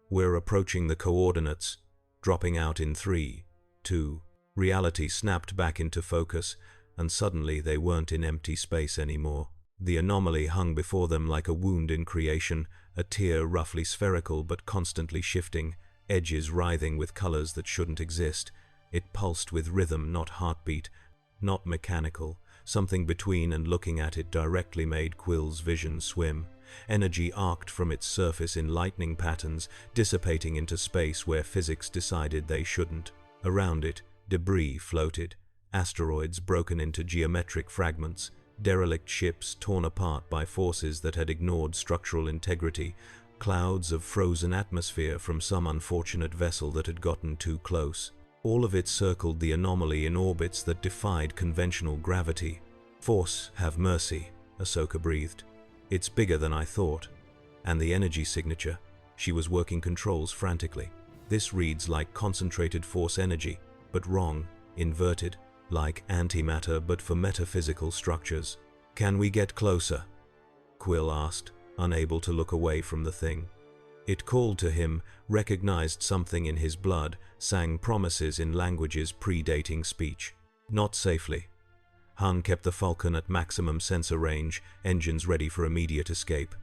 "We're approaching the coordinates, dropping out in 3, 2. Reality snapped back into focus, and suddenly they weren't in empty space anymore. The anomaly hung before them like a wound in creation, a tear roughly spherical but constantly shifting, edges writhing with colors that shouldn't exist. It pulsed with rhythm, not heartbeat, not mechanical. Something between, and looking at it directly made Quill's vision swim. Energy arced from its surface in lightning patterns, dissipating into space where physics decided they shouldn't. Around it, debris floated, asteroids broken into geometric fragments, derelict ships torn apart by forces that had ignored structural integrity, clouds of frozen atmosphere from some unfortunate vessel that had gotten too close. All of it circled the anomaly in orbits that defied conventional gravity. "Force, have mercy," Ahsoka breathed. "It's bigger than I thought." And the energy signature. She was working controls frantically. "This reads like concentrated force energy, but wrong, inverted, like antimatter but for metaphysical structures." "Can we get closer?" Quill asked, unable to look away from the thing. It called to him, recognized something in his blood, sang promises in languages predating speech. "Not safely." Han kept the Falcon at maximum sensor range, engines ready for immediate escape.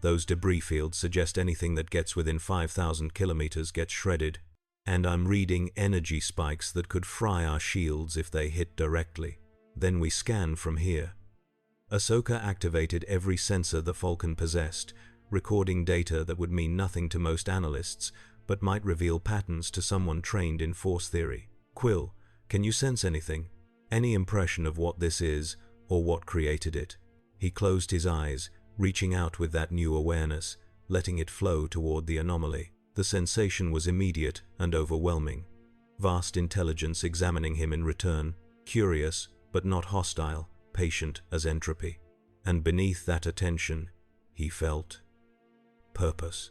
"Those debris fields suggest anything that gets within 5,000 kilometers gets shredded. And I'm reading energy spikes that could fry our shields if they hit directly. Then we scan from here." Ahsoka activated every sensor the Falcon possessed, recording data that would mean nothing to most analysts, but might reveal patterns to someone trained in force theory. "Quill, can you sense anything? Any impression of what this is, or what created it?" He closed his eyes, reaching out with that new awareness, letting it flow toward the anomaly. The sensation was immediate and overwhelming. Vast intelligence examining him in return, curious but not hostile, patient as entropy. And beneath that attention, he felt purpose.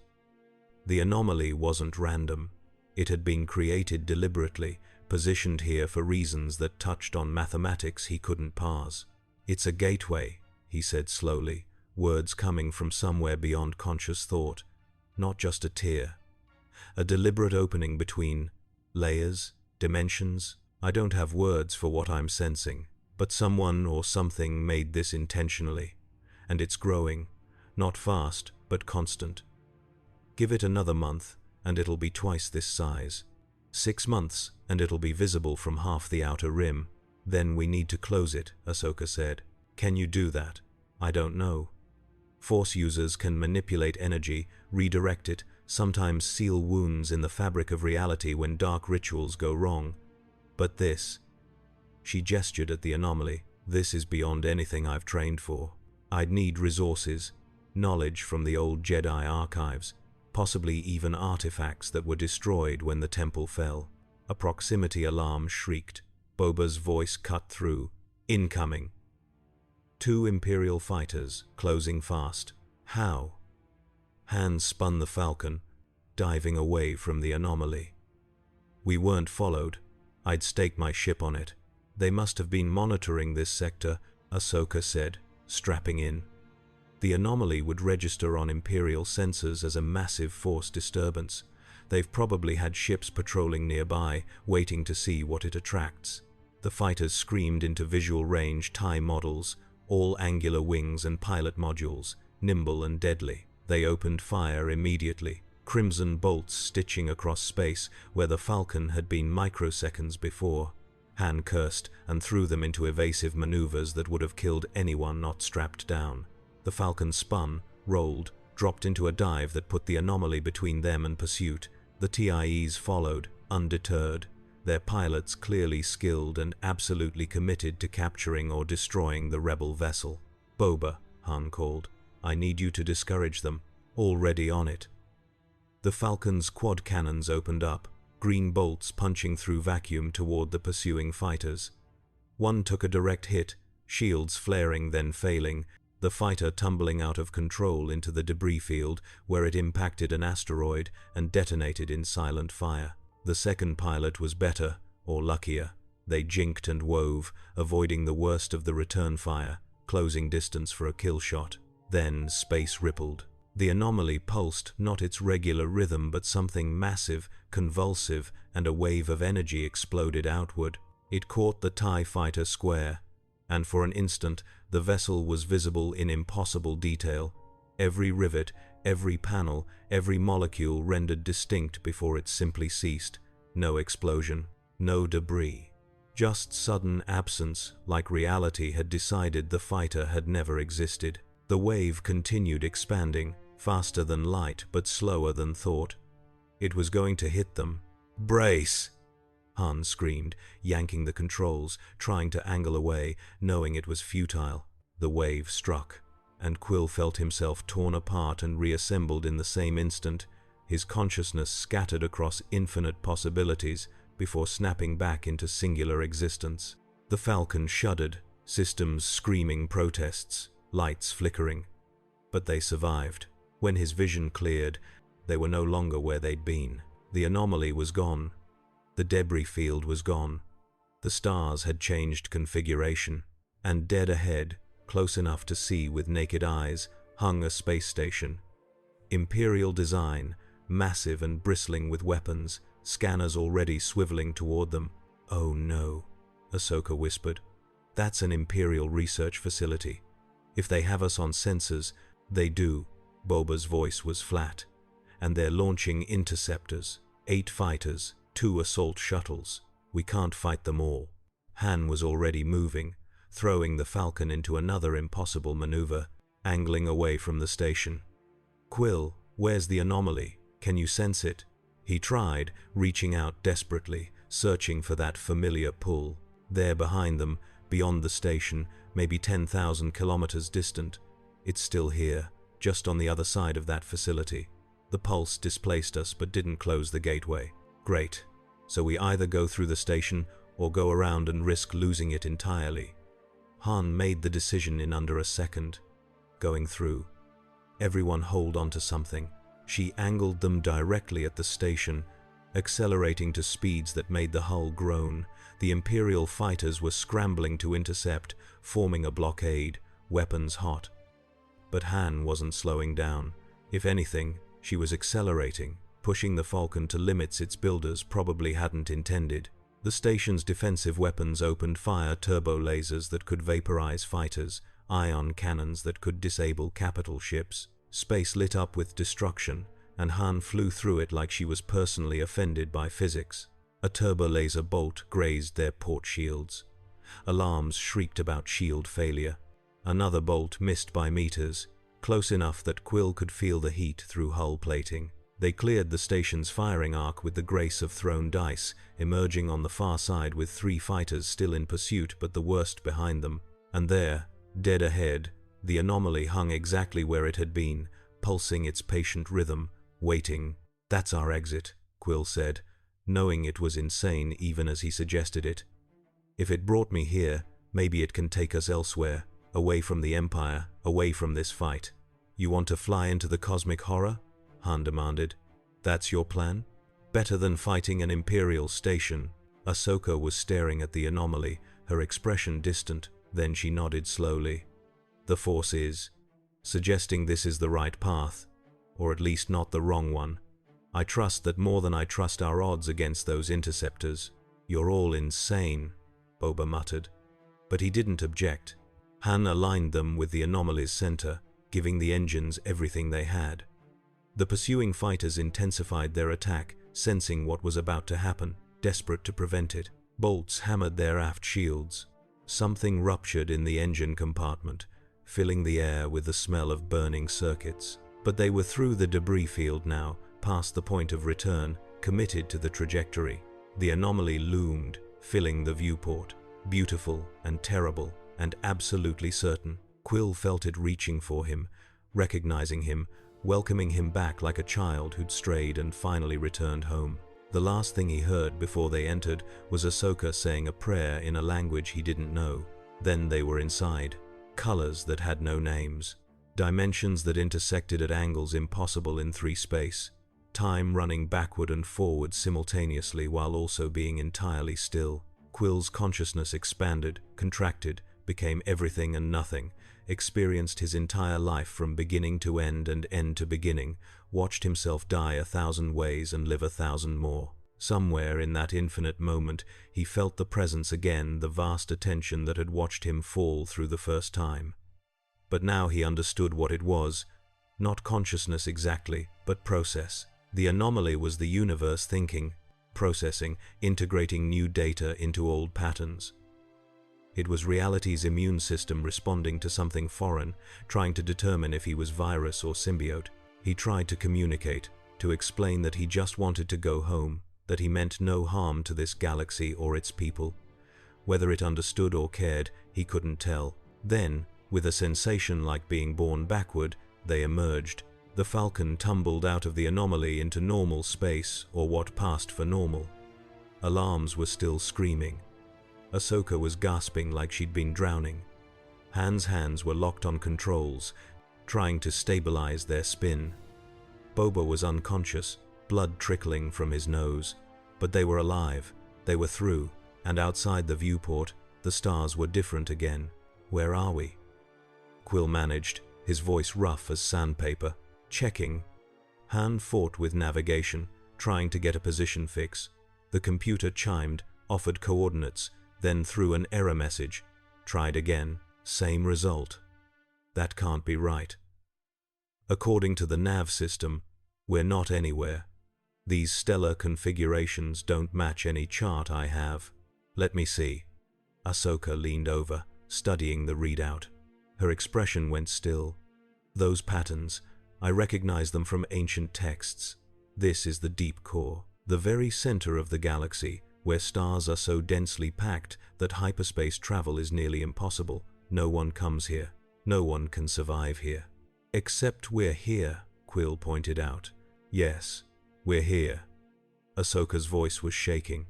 The anomaly wasn't random. It had been created deliberately, positioned here for reasons that touched on mathematics he couldn't parse. "It's a gateway," he said slowly, words coming from somewhere beyond conscious thought, not just a tear. "A deliberate opening between layers, dimensions. I don't have words for what I'm sensing, but someone or something made this intentionally. And it's growing, not fast, but constant. Give it another month, and it'll be twice this size. 6 months, and it'll be visible from half the outer rim. Then we need to close it," Ahsoka said. "Can you do that?" "I don't know. Force users can manipulate energy, redirect it, sometimes seal wounds in the fabric of reality when dark rituals go wrong. But this..." She gestured at the anomaly. "This is beyond anything I've trained for. I'd need resources, knowledge from the old Jedi archives, possibly even artifacts that were destroyed when the temple fell." A proximity alarm shrieked. Boba's voice cut through. "Incoming." 2 Imperial fighters, closing fast. "How?" Han spun the Falcon, diving away from the anomaly. "We weren't followed. I'd staked my ship on it. They must have been monitoring this sector," Ahsoka said, strapping in. The anomaly would register on Imperial sensors as a massive force disturbance. They've probably had ships patrolling nearby, waiting to see what it attracts. The fighters screamed into visual range TIE models, all angular wings and pilot modules, nimble and deadly. They opened fire immediately, crimson bolts stitching across space where the Falcon had been microseconds before. Han cursed and threw them into evasive maneuvers that would have killed anyone not strapped down. The Falcon spun, rolled, dropped into a dive that put the anomaly between them and pursuit. The TIEs followed, undeterred, their pilots clearly skilled and absolutely committed to capturing or destroying the rebel vessel. "Boba," Han called, "I need you to discourage them. Already on it." The Falcon's quad cannons opened up, green bolts punching through vacuum toward the pursuing fighters. One took a direct hit, shields flaring then failing, the fighter tumbling out of control into the debris field where it impacted an asteroid and detonated in silent fire. The second pilot was better, or luckier. They jinked and wove, avoiding the worst of the return fire, closing distance for a kill shot. Then space rippled. The anomaly pulsed not its regular rhythm but something massive, convulsive, and a wave of energy exploded outward. It caught the TIE fighter square, and for an instant the vessel was visible in impossible detail. Every rivet, every panel, every molecule rendered distinct before it simply ceased. No explosion, No debris. Just sudden absence, like reality had decided the fighter had never existed. The wave continued expanding, faster than light but slower than thought. It was going to hit them. "Brace!" Han screamed, yanking the controls, trying to angle away, knowing it was futile. The wave struck, and Quill felt himself torn apart and reassembled in the same instant, his consciousness scattered across infinite possibilities before snapping back into singular existence. The Falcon shuddered, systems screaming protests, lights flickering. But they survived. When his vision cleared, they were no longer where they'd been. The anomaly was gone. The debris field was gone. The stars had changed configuration, and dead ahead, close enough to see with naked eyes, hung a space station. Imperial design, massive and bristling with weapons, scanners already swiveling toward them. "Oh no," Ahsoka whispered. "That's an Imperial research facility. If they have us on sensors, they do." Boba's voice was flat. "And they're launching interceptors. 8 fighters, 2 assault shuttles. We can't fight them all." Han was already moving, throwing the Falcon into another impossible maneuver, angling away from the station. "Quill, where's the anomaly? Can you sense it?" He tried, reaching out desperately, searching for that familiar pull. There behind them, beyond the station, maybe 10,000 kilometers distant. "It's still here, just on the other side of that facility. The pulse displaced us but didn't close the gateway." "Great. So we either go through the station or go around and risk losing it entirely." Han made the decision in under a second. Going through. Everyone hold on to something. She angled them directly at the station, accelerating to speeds that made the hull groan. The Imperial fighters were scrambling to intercept, forming a blockade, weapons hot. But Han wasn't slowing down. If anything, she was accelerating, pushing the Falcon to limits its builders probably hadn't intended. The station's defensive weapons opened fire, turbo lasers that could vaporize fighters, ion cannons that could disable capital ships. Space lit up with destruction, and Han flew through it like she was personally offended by physics. A turbo laser bolt grazed their port shields. Alarms shrieked about shield failure. Another bolt missed by meters, close enough that Quill could feel the heat through hull plating. They cleared the station's firing arc with the grace of thrown dice, emerging on the far side with 3 fighters still in pursuit but the worst behind them. And there, dead ahead, the anomaly hung exactly where it had been, pulsing its patient rhythm, waiting. "That's our exit," Quill said, knowing it was insane even as he suggested it. "If it brought me here, maybe it can take us elsewhere, away from the Empire, away from this fight." "You want to fly into the cosmic horror?" Han demanded. "That's your plan? Better than fighting an Imperial station." Ahsoka was staring at the anomaly, her expression distant, then she nodded slowly. "The Force is suggesting this is the right path, or at least not the wrong one. I trust that more than I trust our odds against those interceptors." "You're all insane," Boba muttered. But he didn't object. Han aligned them with the anomaly's center, giving the engines everything they had. The pursuing fighters intensified their attack, sensing what was about to happen, desperate to prevent it. Bolts hammered their aft shields. Something ruptured in the engine compartment, filling the air with the smell of burning circuits. But they were through the debris field now, past the point of return, committed to the trajectory. The anomaly loomed, filling the viewport, beautiful and terrible and absolutely certain. Quill felt it reaching for him, recognizing him, welcoming him back like a child who'd strayed and finally returned home. The last thing he heard before they entered was Ahsoka saying a prayer in a language he didn't know. Then they were inside. Colors that had no names. Dimensions that intersected at angles impossible in 3 space. Time running backward and forward simultaneously while also being entirely still. Quill's consciousness expanded, contracted, became everything and nothing, experienced his entire life from beginning to end and end to beginning, watched himself die 1,000 ways and live 1,000 more. Somewhere in that infinite moment, he felt the presence again, the vast attention that had watched him fall through the first time. But now he understood what it was. Not consciousness exactly, but process. The anomaly was the universe thinking. processing, integrating new data into old patterns. It was reality's immune system responding to something foreign, trying to determine if he was virus or symbiote. He tried to communicate, to explain that he just wanted to go home, that he meant no harm to this galaxy or its people. Whether it understood or cared, he couldn't tell. Then, with a sensation like being born backward, they emerged. The Falcon tumbled out of the anomaly into normal space, or what passed for normal. Alarms were still screaming. Ahsoka was gasping like she'd been drowning. Han's hands were locked on controls, trying to stabilize their spin. Boba was unconscious, blood trickling from his nose. But they were alive, they were through, and outside the viewport, the stars were different again. Where are we? Quill managed, his voice rough as sandpaper. Checking. Han fought with navigation, trying to get a position fix. The computer chimed, offered coordinates, then threw an error message. Tried again, same result. That can't be right. According to the nav system, we're not anywhere. These stellar configurations don't match any chart I have. Let me see. Ahsoka leaned over, studying the readout. Her expression went still. Those patterns, I recognize them from ancient texts. This is the deep core, the very center of the galaxy, where stars are so densely packed that hyperspace travel is nearly impossible. No one comes here. No one can survive here. Except we're here, Quill pointed out. Yes, we're here. Ahsoka's voice was shaking.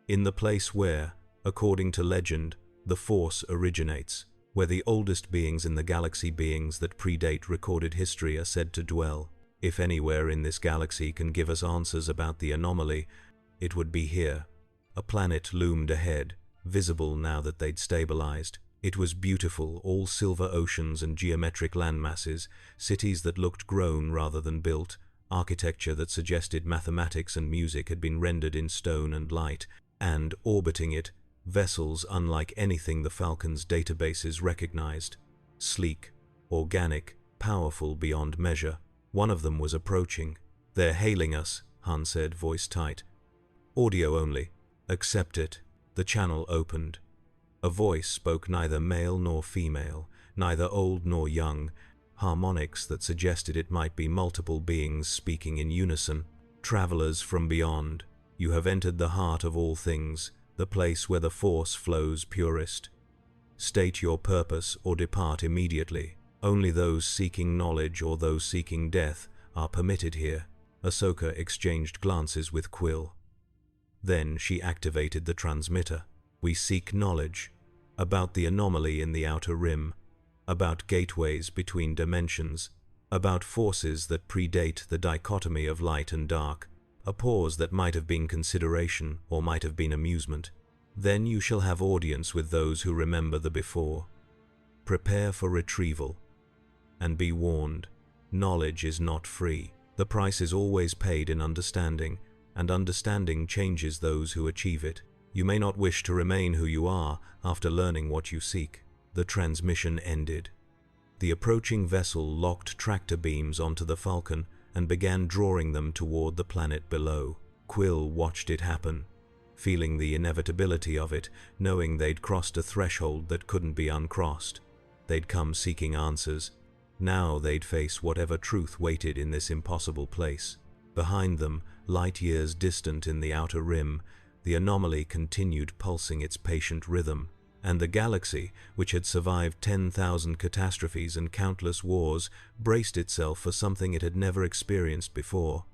In the place where, according to legend, the Force originates, where the oldest beings in the galaxy, beings that predate recorded history, are said to dwell. If anywhere in this galaxy can give us answers about the anomaly, it would be here. A planet loomed ahead, visible now that they'd stabilized. It was beautiful, all silver oceans and geometric landmasses, cities that looked grown rather than built, architecture that suggested mathematics and music had been rendered in stone and light, and, orbiting it, vessels unlike anything the Falcon's databases recognized. Sleek, organic, powerful beyond measure. One of them was approaching. They're hailing us, Han said, voice tight. Audio only. Accept it. The channel opened. A voice spoke, neither male nor female, neither old nor young, harmonics that suggested it might be multiple beings speaking in unison. Travelers from beyond, you have entered the heart of all things, the place where the Force flows purest. State your purpose or depart immediately. Only those seeking knowledge or those seeking death are permitted here. Ahsoka exchanged glances with Quill. Then she activated the transmitter. We seek knowledge about the anomaly in the outer rim, about gateways between dimensions, about forces that predate the dichotomy of light and dark. A pause that might have been consideration or might have been amusement. Then you shall have audience with those who remember the before. Prepare for retrieval. And be warned, knowledge is not free. The price is always paid in understanding, and understanding changes those who achieve it. You may not wish to remain who you are after learning what you seek. The transmission ended. The approaching vessel locked tractor beams onto the Falcon and began drawing them toward the planet below. Quill watched it happen, feeling the inevitability of it, knowing they'd crossed a threshold that couldn't be uncrossed. They'd come seeking answers. Now they'd face whatever truth waited in this impossible place. Behind them, light years distant in the outer rim, the anomaly continued pulsing its patient rhythm, and the galaxy, which had survived 10,000 catastrophes and countless wars, braced itself for something it had never experienced before.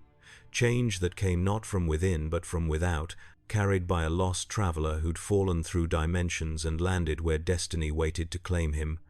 Change that came not from within but from without, carried by a lost traveler who'd fallen through dimensions and landed where destiny waited to claim him.